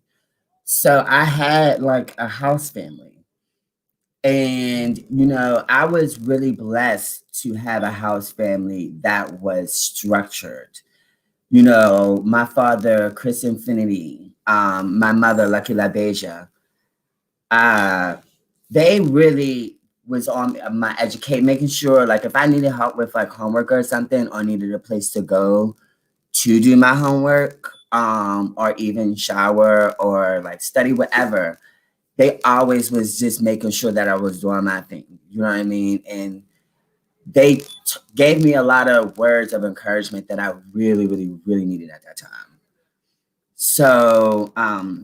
So I had like a house family. And I was really blessed to have a house family that was structured. My father, Chris Infinity, my mother, Lucky La Beja, they really was on my educate, making sure like if I needed help with like homework or something, or needed a place to go to do my homework, or even shower or like study, whatever, they always was just making sure that I was doing my thing. You know what I mean? And they gave me a lot of words of encouragement that I really, really, really needed at that time. So I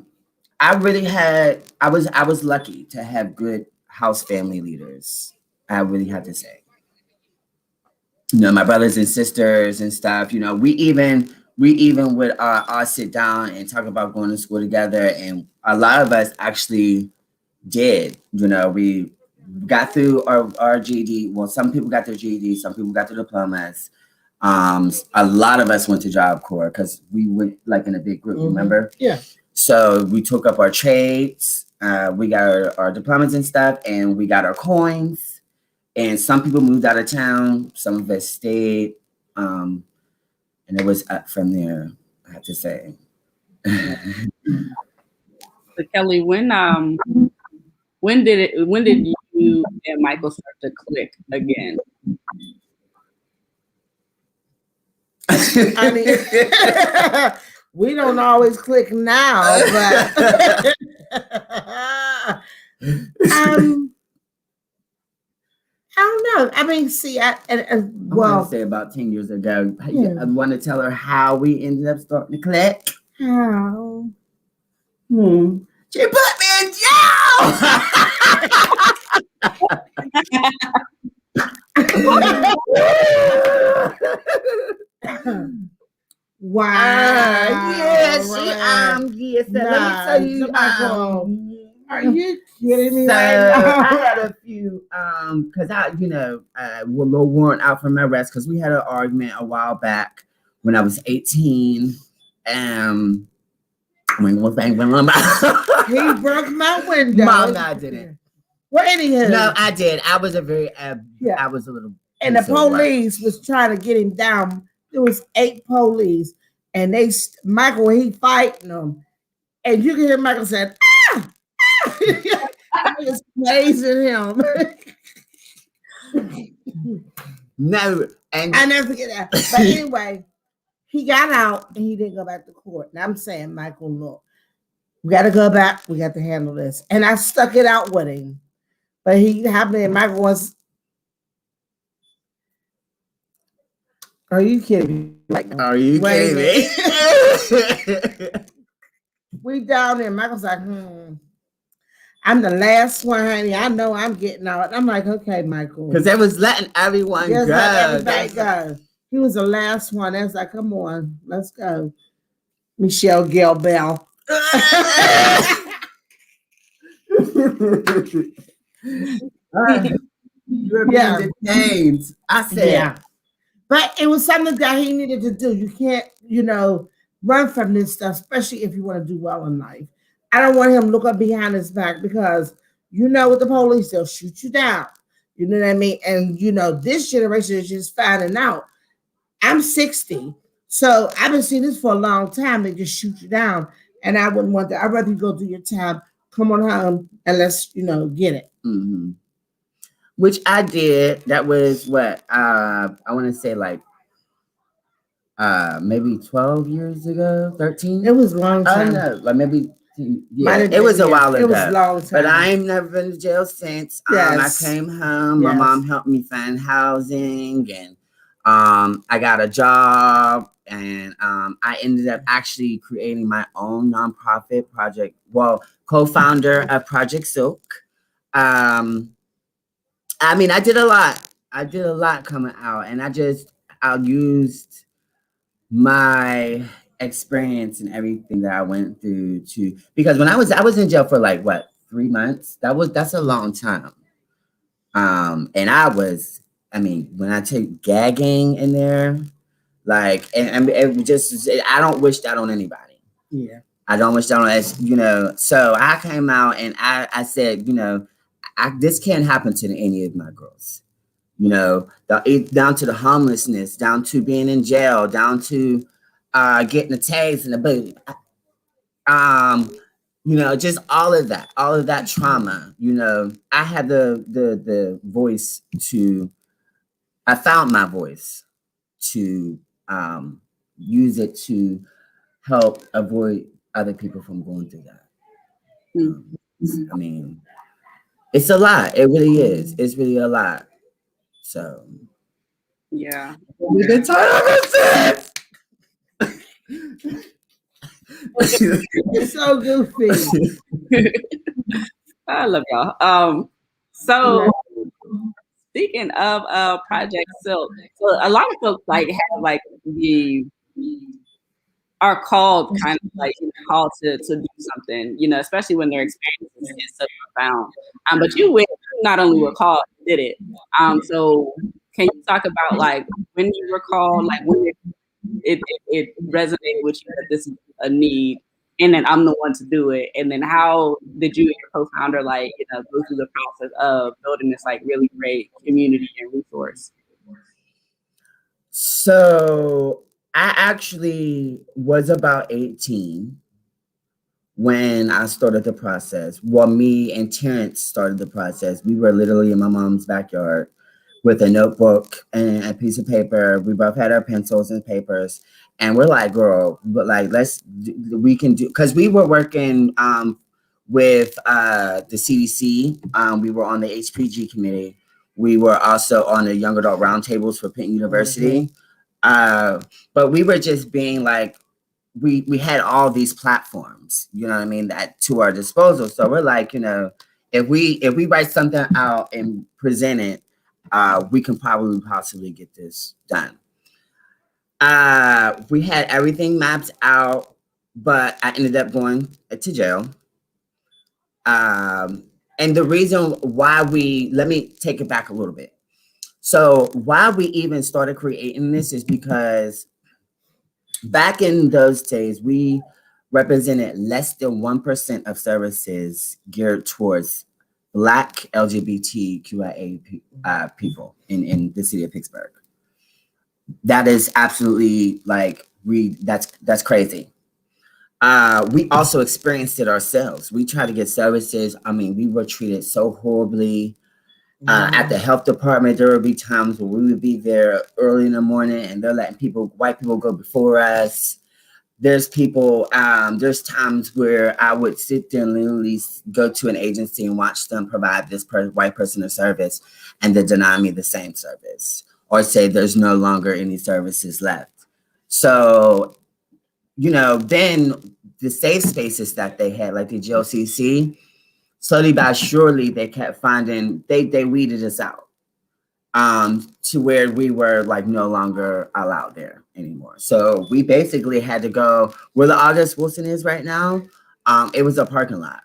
was lucky to have good house family leaders. I really have to say. My brothers and sisters and stuff. We even would all sit down and talk about going to school together, and a lot of us actually did. We got through our GED. Well, some people got their GED, some people got their diplomas. A lot of us went to Job Corps because we went like in a big group. Remember? Yeah. So we took up our trades. We got our diplomas and stuff, and we got our coins. And some people moved out of town. Some of us stayed. And it was up from there, I have to say. So Kelly, when did you and Michael start to click again? I mean, we don't always click now, but I don't know. I mean, see, I want to say about 10 years ago. Yeah. I want to tell her how we ended up starting to click. How? She put me in jail. Wow. Yes. So let me tell you, are you kidding me? So right now? I had a few, because a little warrant out for my arrest because we had an argument a while back when I was 18. He broke my window. Mom, I didn't. Well, anywho. No, I did. I was a little. And the police was trying to get him down. There was 8 police, and Michael, he fighting them, and you can hear Michael saying, "Ah!" I was praising him. No, and I never forget that. But anyway, he got out and he didn't go back to court. And I'm saying, Michael, look, we got to go back. We got to handle this. And I stuck it out with him. But he happened, and Michael was, are you kidding me? Are you kidding me? We down there. Michael's like, I'm the last one, honey. I know I'm getting out. I'm like, okay, Michael. Because they was letting everyone go. Let everybody go. He was the last one. I was like, come on, let's go. Michelle Gail Bell. You're being detained. I said. Yeah. But it was something that he needed to do. You can't, run from this stuff, especially if you want to do well in life. I don't want him to look up behind his back because with the police, they'll shoot you down. You know what I mean? And, this generation is just finding out. I'm 60, so I've been seeing this for a long time. They just shoot you down. And I wouldn't want that. I'd rather you go do your time, come on home, and let's, get it. Mm-hmm. Which I did. That was what? I want to say like maybe 12 years ago, 13. It was a long time. I don't know, like maybe, it was a while ago. It was a long time. But I ain't never been to jail since. Yes. I came home. My mom helped me find housing, and I got a job, and I ended up actually creating my own nonprofit project. Well, co-founder of Project Silk. I did a lot. I did a lot coming out, and I used my experience and everything that I went through because when I was in jail for like 3 months. That's a long time. And when I take gagging in there, and it just, I don't wish that on anybody. Yeah. I don't wish that on so I came out and I said, this can't happen to any of my girls. Down to the homelessness, down to being in jail, down to getting a tase in the booty. Just all of that trauma. I had the voice I found my voice to use it to help avoid other people from going through that. It's a lot. It really is. It's really a lot. So, yeah. We've been talking It's so goofy. I love y'all. So speaking of Project Silk, so a lot of folks are called called to do something, especially when their experience is so profound. But you not only were called, you did it. So can you talk about when you were called, when it resonated with you that this is a need, and then I'm the one to do it, and then how did you and your co-founder go through the process of building this really great community and resource? So I actually was about 18 when I started the process. Well, me and Terrence started the process. We were literally in my mom's backyard with a notebook and a piece of paper. We both had our pencils and papers, and we're like, girl, but we can do, because we were working with the CDC. We were on the HPG committee. We were also on the young adult roundtables for Penn University. But we were just being we had all these platforms, that to our disposal. So we're like, if we write something out and present it, we can possibly get this done. We had everything mapped out, but I ended up going to jail. And the reason why let me take it back a little bit. So why we even started creating this is because back in those days, we represented less than 1% of services geared towards Black LGBTQIA people in the city of Pittsburgh. That is absolutely that's crazy. We also experienced it ourselves. We tried to get services. We were treated so horribly. At the health department, there would be times where we would be there early in the morning and they're letting white people go before us. There's times where I would sit there and literally go to an agency and watch them provide this white person a service and then deny me the same service or say there's no longer any services left. So, then the safe spaces that they had, like the GLCC, slowly but surely they kept finding, they weeded us out to where we were like no longer allowed there anymore. So we basically had to go where the August Wilson is right now. It was a parking lot.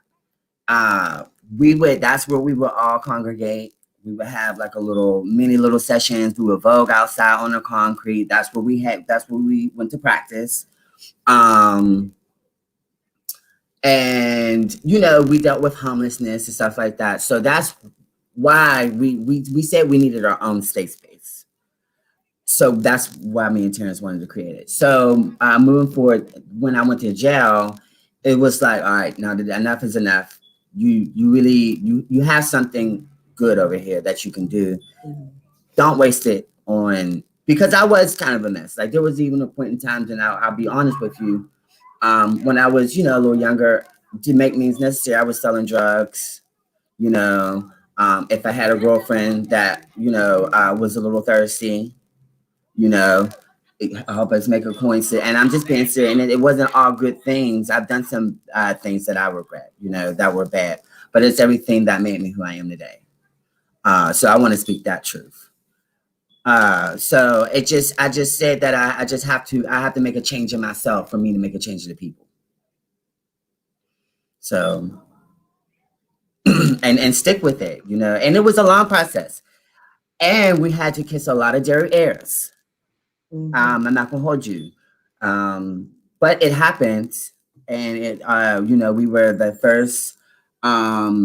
That's where we would all congregate. We would have like mini little sessions. We would vogue outside on the concrete. That's where we went to practice. And we dealt with homelessness and stuff like that. So that's why we said we needed our own safe space. So that's why me and Terrence wanted to create it. So moving forward, when I went to jail, it was like, all right, now enough is enough. You have something good over here that you can do. Don't waste it on, because I was kind of a mess. Like there was even a point in time, and I'll be honest with you, when I was, a little younger, to make means necessary, I was selling drugs, if I had a girlfriend that, was a little thirsty, I hope us make a coincidence. And I'm just being serious. And it wasn't all good things. I've done some things that I regret, that were bad. But it's everything that made me who I am today. So I want to speak that truth. So I just said that I have to make a change in myself for me to make a change in the people. So, and stick with it, and it was a long process, and we had to kiss a lot of derrieres. I'm not gonna hold you, but it happened, and it, we were the first Black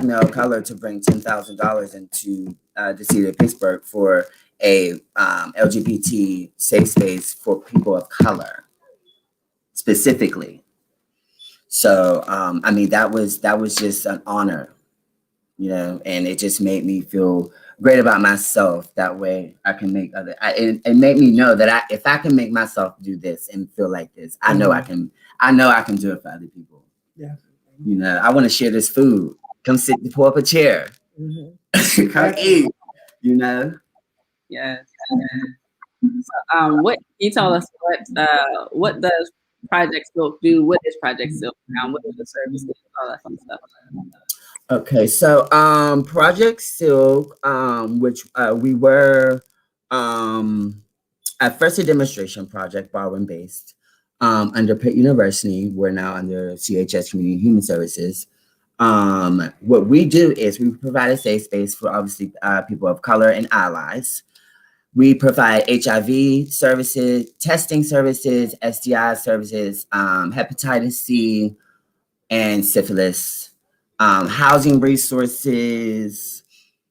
male of color to bring $10,000 into the city of Pittsburgh for a LGBT safe space for people of color, specifically. So, that was just an honor, and it just made me feel great about myself. That way I can make it made me know that if I can make myself do this and feel like this, I know I can do it for other people. Yeah. I want to share this food. Come sit, pull up a chair. Come eat, Yes. So, what you tell us what does Project Silk do? What is Project Silk now? What is the service? All that fun stuff. Okay, so Project Silk, which we were at first a demonstration project, Baldwin based, under Pitt University. We're now under CHS Community Human Services. What we do is we provide a safe space for obviously people of color and allies. We provide HIV services, testing services, STI services, hepatitis C, and syphilis, housing resources,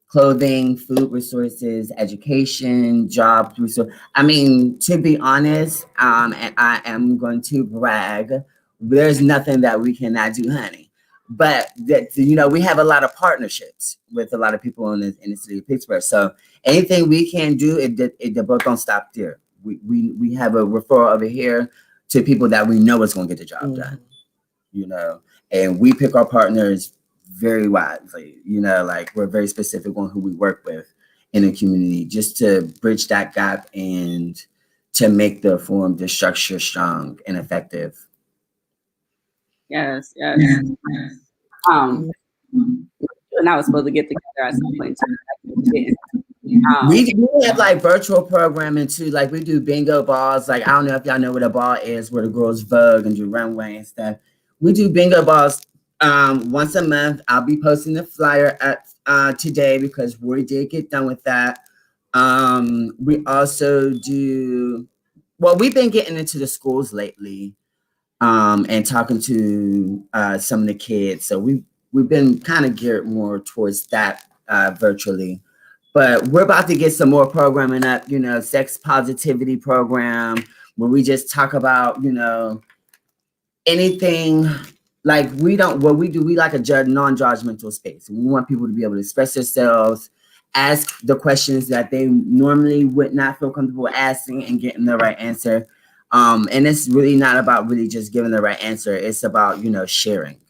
clothing, food resources, education, job resources. To be honest, and I am going to brag, there's nothing that we cannot do, honey. But we have a lot of partnerships with a lot of people in the city of Pittsburgh. So anything we can do, the boat don't stop there. We have a referral over here to people that we know is going to get the job done. And we pick our partners very wisely. We're very specific on who we work with in the community, just to bridge that gap and to make the structure strong and effective. Yes. And I was supposed to get together at some point too. We have like virtual programming too. Like we do bingo balls. Like I don't know if y'all know what a ball is, where the girls vogue and do runway and stuff. We do bingo balls once a month. I'll be posting the flyer at today because we did get done with that. We also do. Well, we've been getting into the schools lately. And talking to some of the kids. So we've been kind of geared more towards that virtually. But we're about to get some more programming up, sex positivity program, where we just talk about, anything like we don't, what we do, we like a non-judgmental space. We want people to be able to express themselves, ask the questions that they normally would not feel comfortable asking, and getting the right answer. And it's really not about really just giving the right answer. It's about, sharing,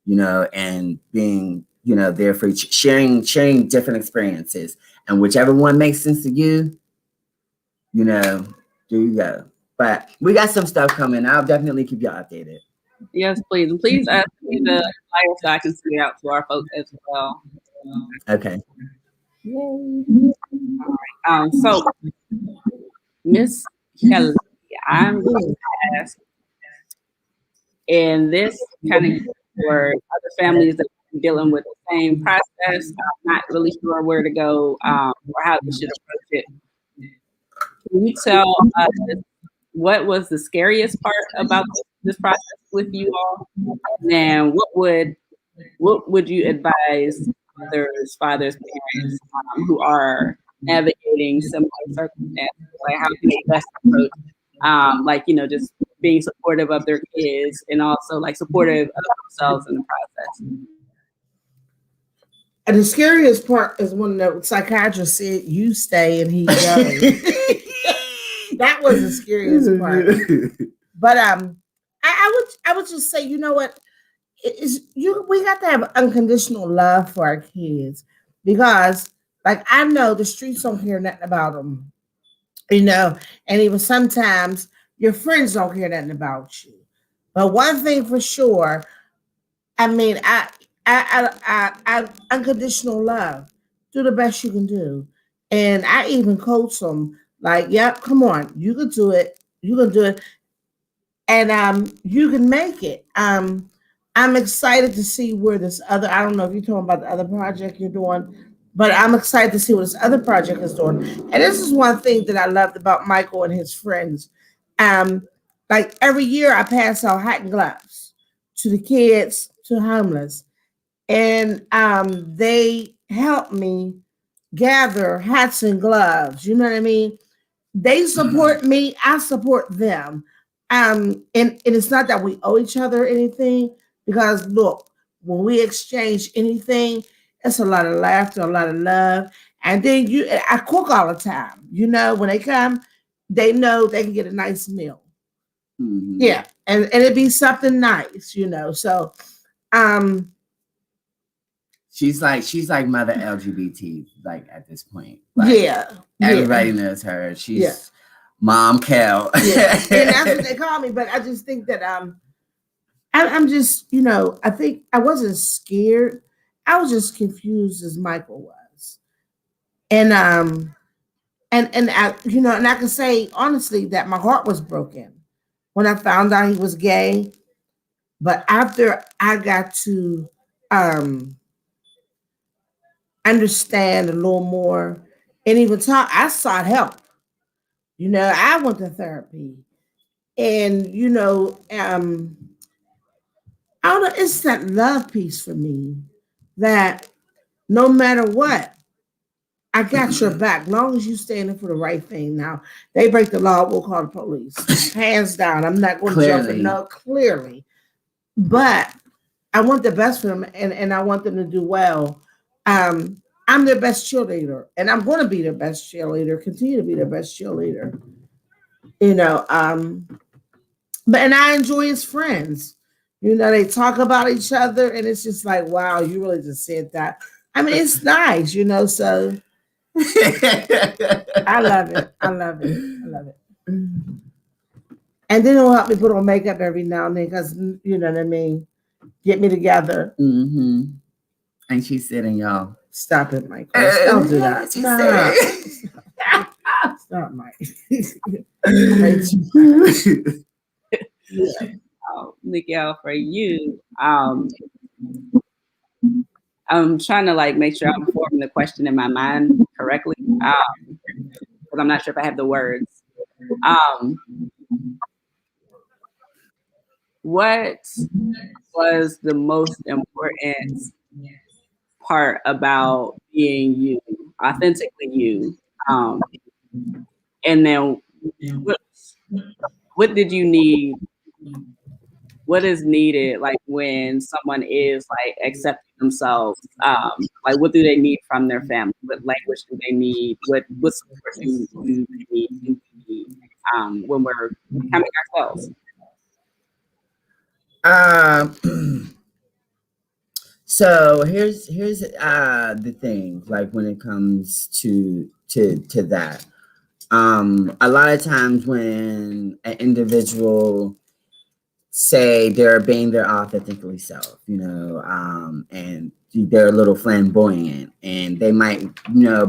and being, there for sharing different experiences, and whichever one makes sense to you, there you go. But we got some stuff coming. I'll definitely keep you updated. Yes, please. And please ask me the flyer so I can send it out to our folks as well. Okay. Yay. All right. So, Miss Kelly, I'm going to ask, and this kind of for other families that are dealing with the same process, I'm not really sure where to go or how they should approach it. Can you tell us what was the scariest part about this process with you all? And what would you advise others, fathers, parents who are navigating similar circumstances? Like how can they best approach, just being supportive of their kids and also like supportive of themselves in the process? And the scariest part is when the psychiatrist said, "You stay," and he goes. That was the scariest part. But I would just say, you know what? We got to have unconditional love for our kids, because like I know the streets don't hear nothing about them, and even sometimes your friends don't hear nothing about you. But one thing for sure, I mean, I unconditional love. Do the best you can do, and I even coach them. Like, yep, come on, you can do it. You can do it, and you can make it. I'm excited to see where this other. I don't know if you're talking about the other project you're doing, but I'm excited to see what this other project is doing. And this is one thing that I loved about Michael and his friends. Like every year, I pass out hat and gloves to the kids, to homeless, and they help me gather hats and gloves. You know what I mean? They support me, I support them. And it's not that we owe each other anything, because look, when we exchange anything, it's a lot of laughter, a lot of love. And then I cook all the time. When they come, they know they can get a nice meal. Mm-hmm. Yeah. And it'd be something nice, So she's like Mother LGBT, like at this point. Like, yeah. Everybody knows her. She's Mom Kel. Yeah. And that's what they call me. But I just think that I'm just, I think I wasn't scared. I was just confused as Michael was. And I, and I can say honestly that my heart was broken when I found out he was gay. But after I got to understand a little more and even talk, I sought help. I went to therapy. And I don't know, it's that love piece for me that no matter what, I got your back. Long as you standing for the right thing. Now, they break the law, we'll call the police. Hands down. I'm not going to jump in. No, clearly. But I want the best for them, and I want them to do well. I'm their best cheerleader, and I'm going to be their best cheerleader, continue to be their best cheerleader. But I enjoy his friends. They talk about each other, and it's just like, wow, you really just said that. I mean, it's nice, so I love it. I love it. I love it. And then he'll help me put on makeup every now and then, because you know what I mean. Get me together. Mm-hmm. And she's sitting, y'all. Stop it, Michael. Don't do that. Stop, Mike. Miguel, for you, I'm trying to make sure I'm forming the question in my mind correctly, because I'm not sure if I have the words. What was the most important part about being you, authentically you? And then what did you need what is needed, like when someone is like accepting themselves, like what do they need from their family? What language do they need? What support do they need, when we're becoming ourselves? So here's the thing, like when it comes to that. A lot of times when an individual say they're being their authentically self, and they're a little flamboyant, and they might,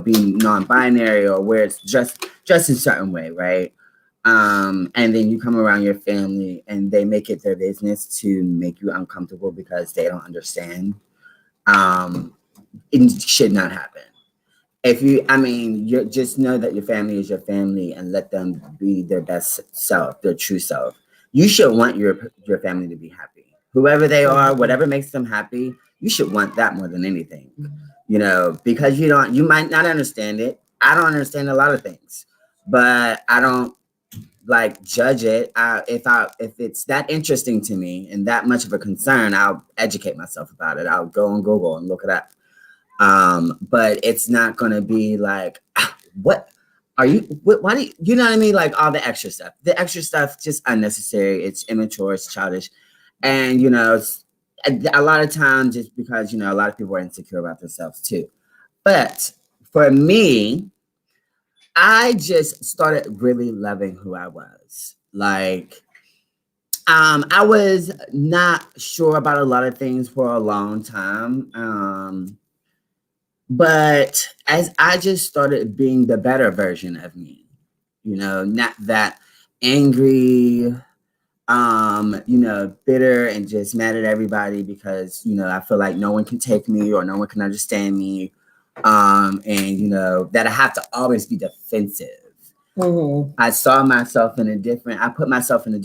be non-binary or where it's just a certain way, right? And then you come around your family and they make it their business to make you uncomfortable because they don't understand. It should not happen. If you just know that your family is your family and let them be their best self, their true self. You should want your family to be happy. Whoever they are, whatever makes them happy, you should want that more than anything. Because you might not understand it. I don't understand a lot of things, but I don't like judge it. If it's that interesting to me and that much of a concern, I'll educate myself about it. I'll go on Google and look it up. But it's not gonna be like, what are you? Why do you know what I mean? Like all the extra stuff. The extra stuff just unnecessary. It's immature. It's childish, and a lot of times it's because a lot of people are insecure about themselves too. But for me, I just started really loving who I was. Like, I was not sure about a lot of things for a long time. But as I just started being the better version of me, not that angry, bitter and just mad at everybody because, I feel like no one can take me or no one can understand me. And that I have to always be defensive. Mm-hmm. I put myself in a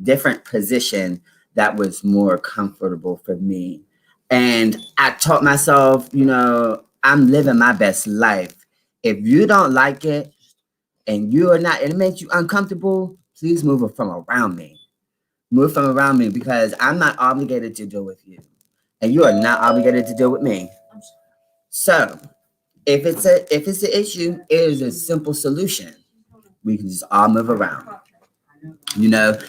different position that was more comfortable for me. And I taught myself, I'm living my best life. If you don't like it and it makes you uncomfortable, please move from around me. Move from around me because I'm not obligated to deal with you. And you are not obligated to deal with me. So if it's an issue, it is a simple solution. We can just all move around.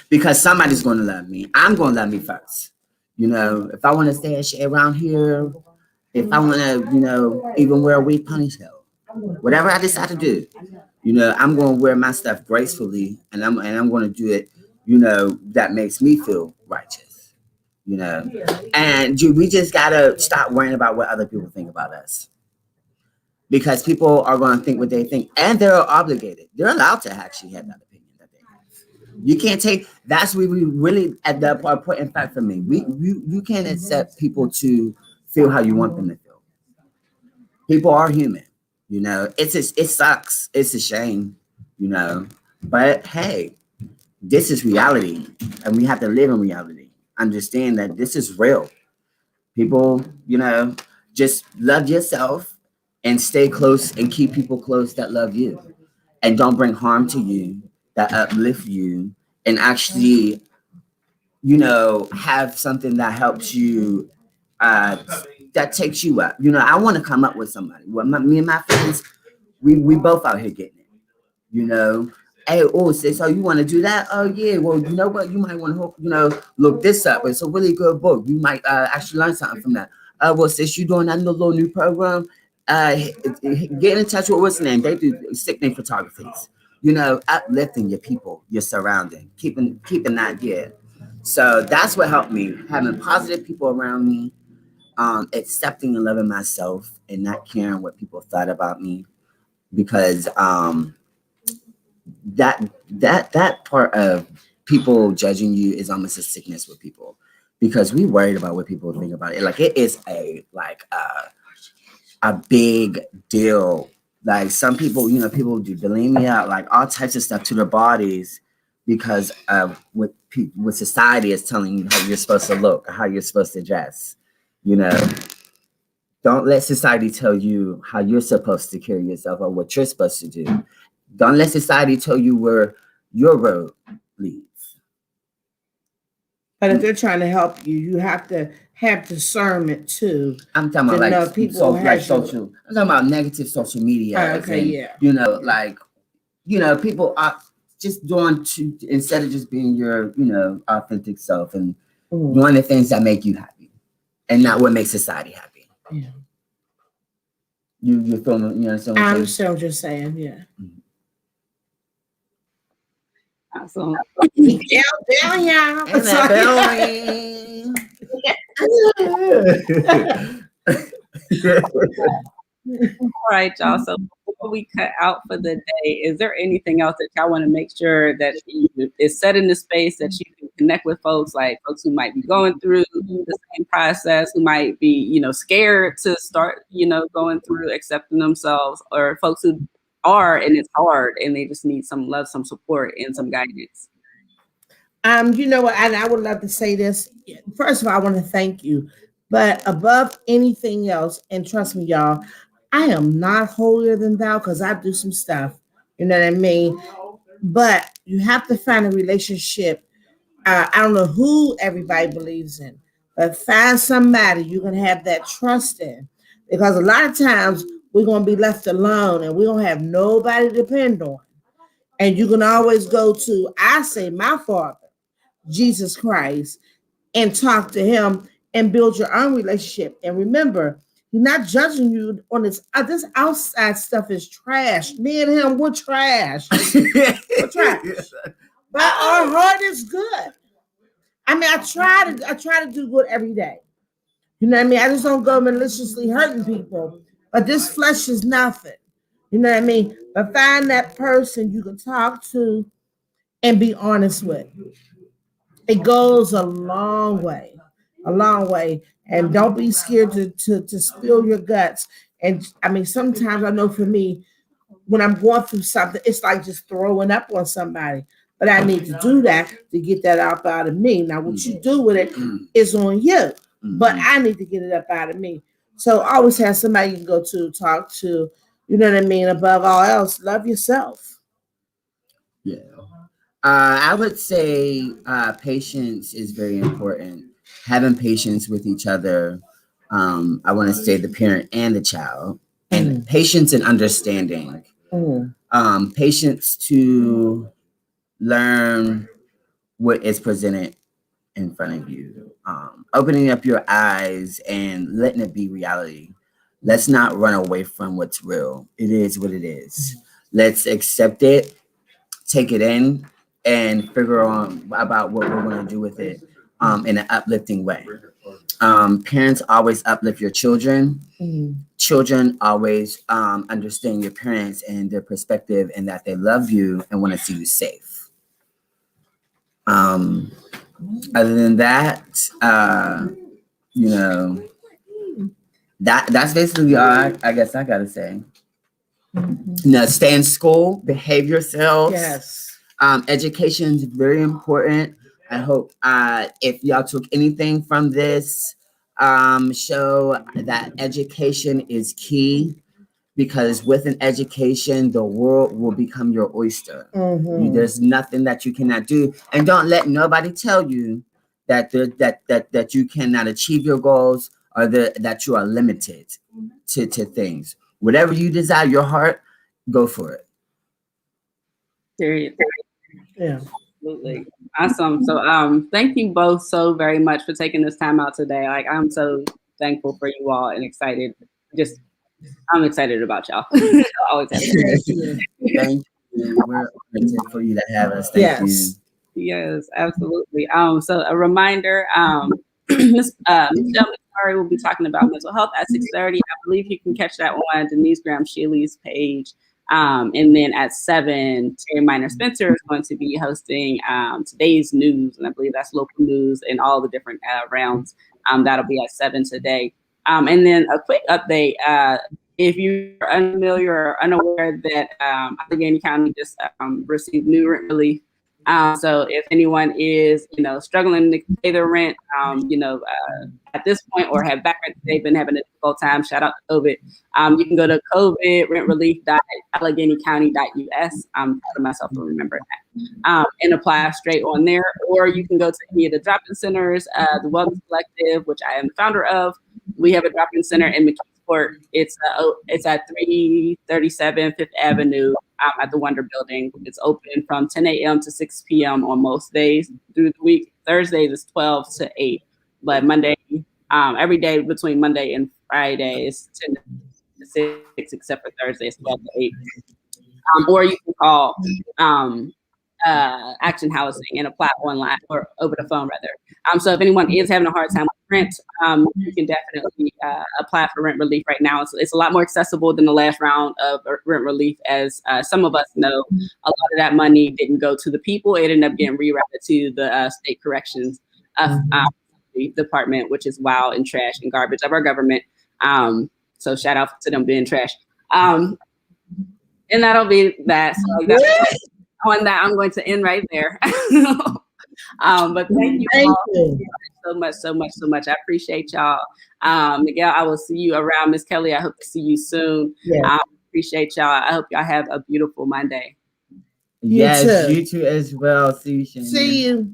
Because somebody's going to love me. I'm going to love me first. If I want to stay around here, if I want to, even wear a wig ponytail, whatever I decide to do, I'm going to wear my stuff gracefully, and I'm going to do it, that makes me feel righteous, and we just gotta stop worrying about what other people think about us. Because people are going to think what they think, and they're obligated. They're allowed to actually have that opinion that they have. You can't take. That's what we really at that point. In fact, for me, you can't accept people to feel how you want them to feel. People are human. It sucks. It's a shame. But hey, this is reality, and we have to live in reality. Understand that this is real. People, just love yourself and stay close and keep people close that love you and don't bring harm to you, that uplift you, and actually, have something that helps you, that takes you up. I want to come up with somebody. Well, me and my friends, we both out here getting it. Hey, sis, so you want to do that? Oh yeah. Well, you know what? You might want to, look this up. It's a really good book. You might actually learn something from that. Well, sis, you doing that little new program? Get in touch with what's the name? They do sickening photographies. Uplifting your people, your surrounding, keeping that good. So that's what helped me, having positive people around me, accepting and loving myself, and not caring what people thought about me, because that part of people judging you is almost a sickness with people, because we worried about what people think about it. Like it is a big deal. Like some people, people do bulimia, like all types of stuff to their bodies because of what society is telling you how you're supposed to look, how you're supposed to dress. Don't let society tell you how you're supposed to carry yourself or what you're supposed to do. Don't let society tell you where your road leads. But if they're trying to help you, you have to have discernment too. I'm talking about like people social. I'm talking about negative social media. Okay, yeah. You know, like people are just doing instead of just being your authentic self and doing the things that make you happy, and not what makes society happy. Yeah. You feel me? You understand what I I'm understand what you're saying. Yeah. Awesome. Down, y'all. All right, y'all. So before we cut out for the day, is there anything else that y'all want to make sure that is set in the space that you can connect with folks, like folks who might be going through the same process, who might be, scared to start, going through accepting themselves, or folks who are and it's hard and they just need some love, some support, and some guidance? You know what? And I would love to say this. First of all, I want to thank you. But above anything else, and trust me, y'all, I am not holier than thou because I do some stuff. You know what I mean? But you have to find a relationship. I don't know who everybody believes in, but find somebody you can have that trust in. Because a lot of times we're going to be left alone and we don't have nobody to depend on. And you can always go to, I say, my Father, Jesus Christ, and talk to him and build your own relationship. And remember, he's not judging you on this. This outside stuff is trash. Me and him, we're trash. We're trash. But our heart is good. I mean, I try to do good every day. You know what I mean? I just don't go maliciously hurting people. But this flesh is nothing. You know what I mean? But find that person you can talk to and be honest with. It goes a long way, And don't be scared to spill your guts. And I mean, sometimes I know for me, when I'm going through something, it's like just throwing up on somebody. But I need to do that to get that out of me. Now, what you do with it is on you, but I need to get it up out of me. So always have somebody you can go to, talk to, you know what I mean? Above all else, love yourself. Yeah. I would say patience is very important. Having patience with each other. I want to say the parent and the child, and patience and understanding. Patience to learn what is presented in front of you. Opening up your eyes and letting it be reality. Let's not run away from what's real. It is what it is. Let's accept it, take it in, and figure on about what we're going to do with it in an uplifting way. Parents always uplift your children. Children always understand your parents and their perspective, and that they love you and want to see you safe. Other than that, that's basically all I guess I gotta say. Now, stay in school, behave yourselves. Yes. Education is very important. I hope if y'all took anything from this show, that education is key, because with an education, the world will become your oyster. There's nothing that you cannot do, and don't let nobody tell you that you cannot achieve your goals, or that you are limited to things. Whatever you desire your heart, go for it. Period. Yeah. Absolutely. Awesome. So thank you both so very much for taking this time out today. Like, I'm so thankful for you all and excited. I'm excited about y'all. Always have Thank you. We're honored for you to have us. Thank you. Yes, absolutely. So a reminder, Ms. Michelle will be talking about mental health at 6:30. I believe you can catch that on Denise Graham-Shealy's page. And then at 7, Terry Minor Spencer is going to be hosting today's news, and I believe that's local news in all the different rounds. That'll be at 7 today. And then a quick update. If you're unfamiliar or unaware that Allegheny County just received new rent relief So if anyone is, struggling to pay their rent, at this point, or have back rent, they've been having a difficult time, shout out to COVID. You can go to covidrentrelief.alleghenycounty.us. I'm proud of myself for remembering that. And apply straight on there. Or you can go to any of the drop-in centers, the Wellness Collective, which I am the founder of. We have a drop-in center in McKeesport. It's at 337 Fifth Avenue at the Wonder Building. It's open from 10 a.m. to 6 p.m. on most days through the week. Thursdays is 12 to 8. But Monday, every day between Monday and Friday is 10 to 6, except for Thursday, it's 12 to 8. Or you can call Action Housing and apply online or over the phone rather. So if anyone is having a hard time with rent, you can definitely apply for rent relief right now. It's a lot more accessible than the last round of rent relief, as some of us know. A lot of that money didn't go to the people. It ended up getting rerouted to the state corrections department, which is wild and trash and garbage of our government. So shout out to them being trash. And that'll be that. So that's on that, I'm going to end right there. But thank you all so much. I appreciate y'all. Miguel, I will see you around. Miss Kelly, I hope to see you soon. Yes. I appreciate y'all. I hope y'all have a beautiful Monday. Yes, you too as well. See you, Shannon. See you.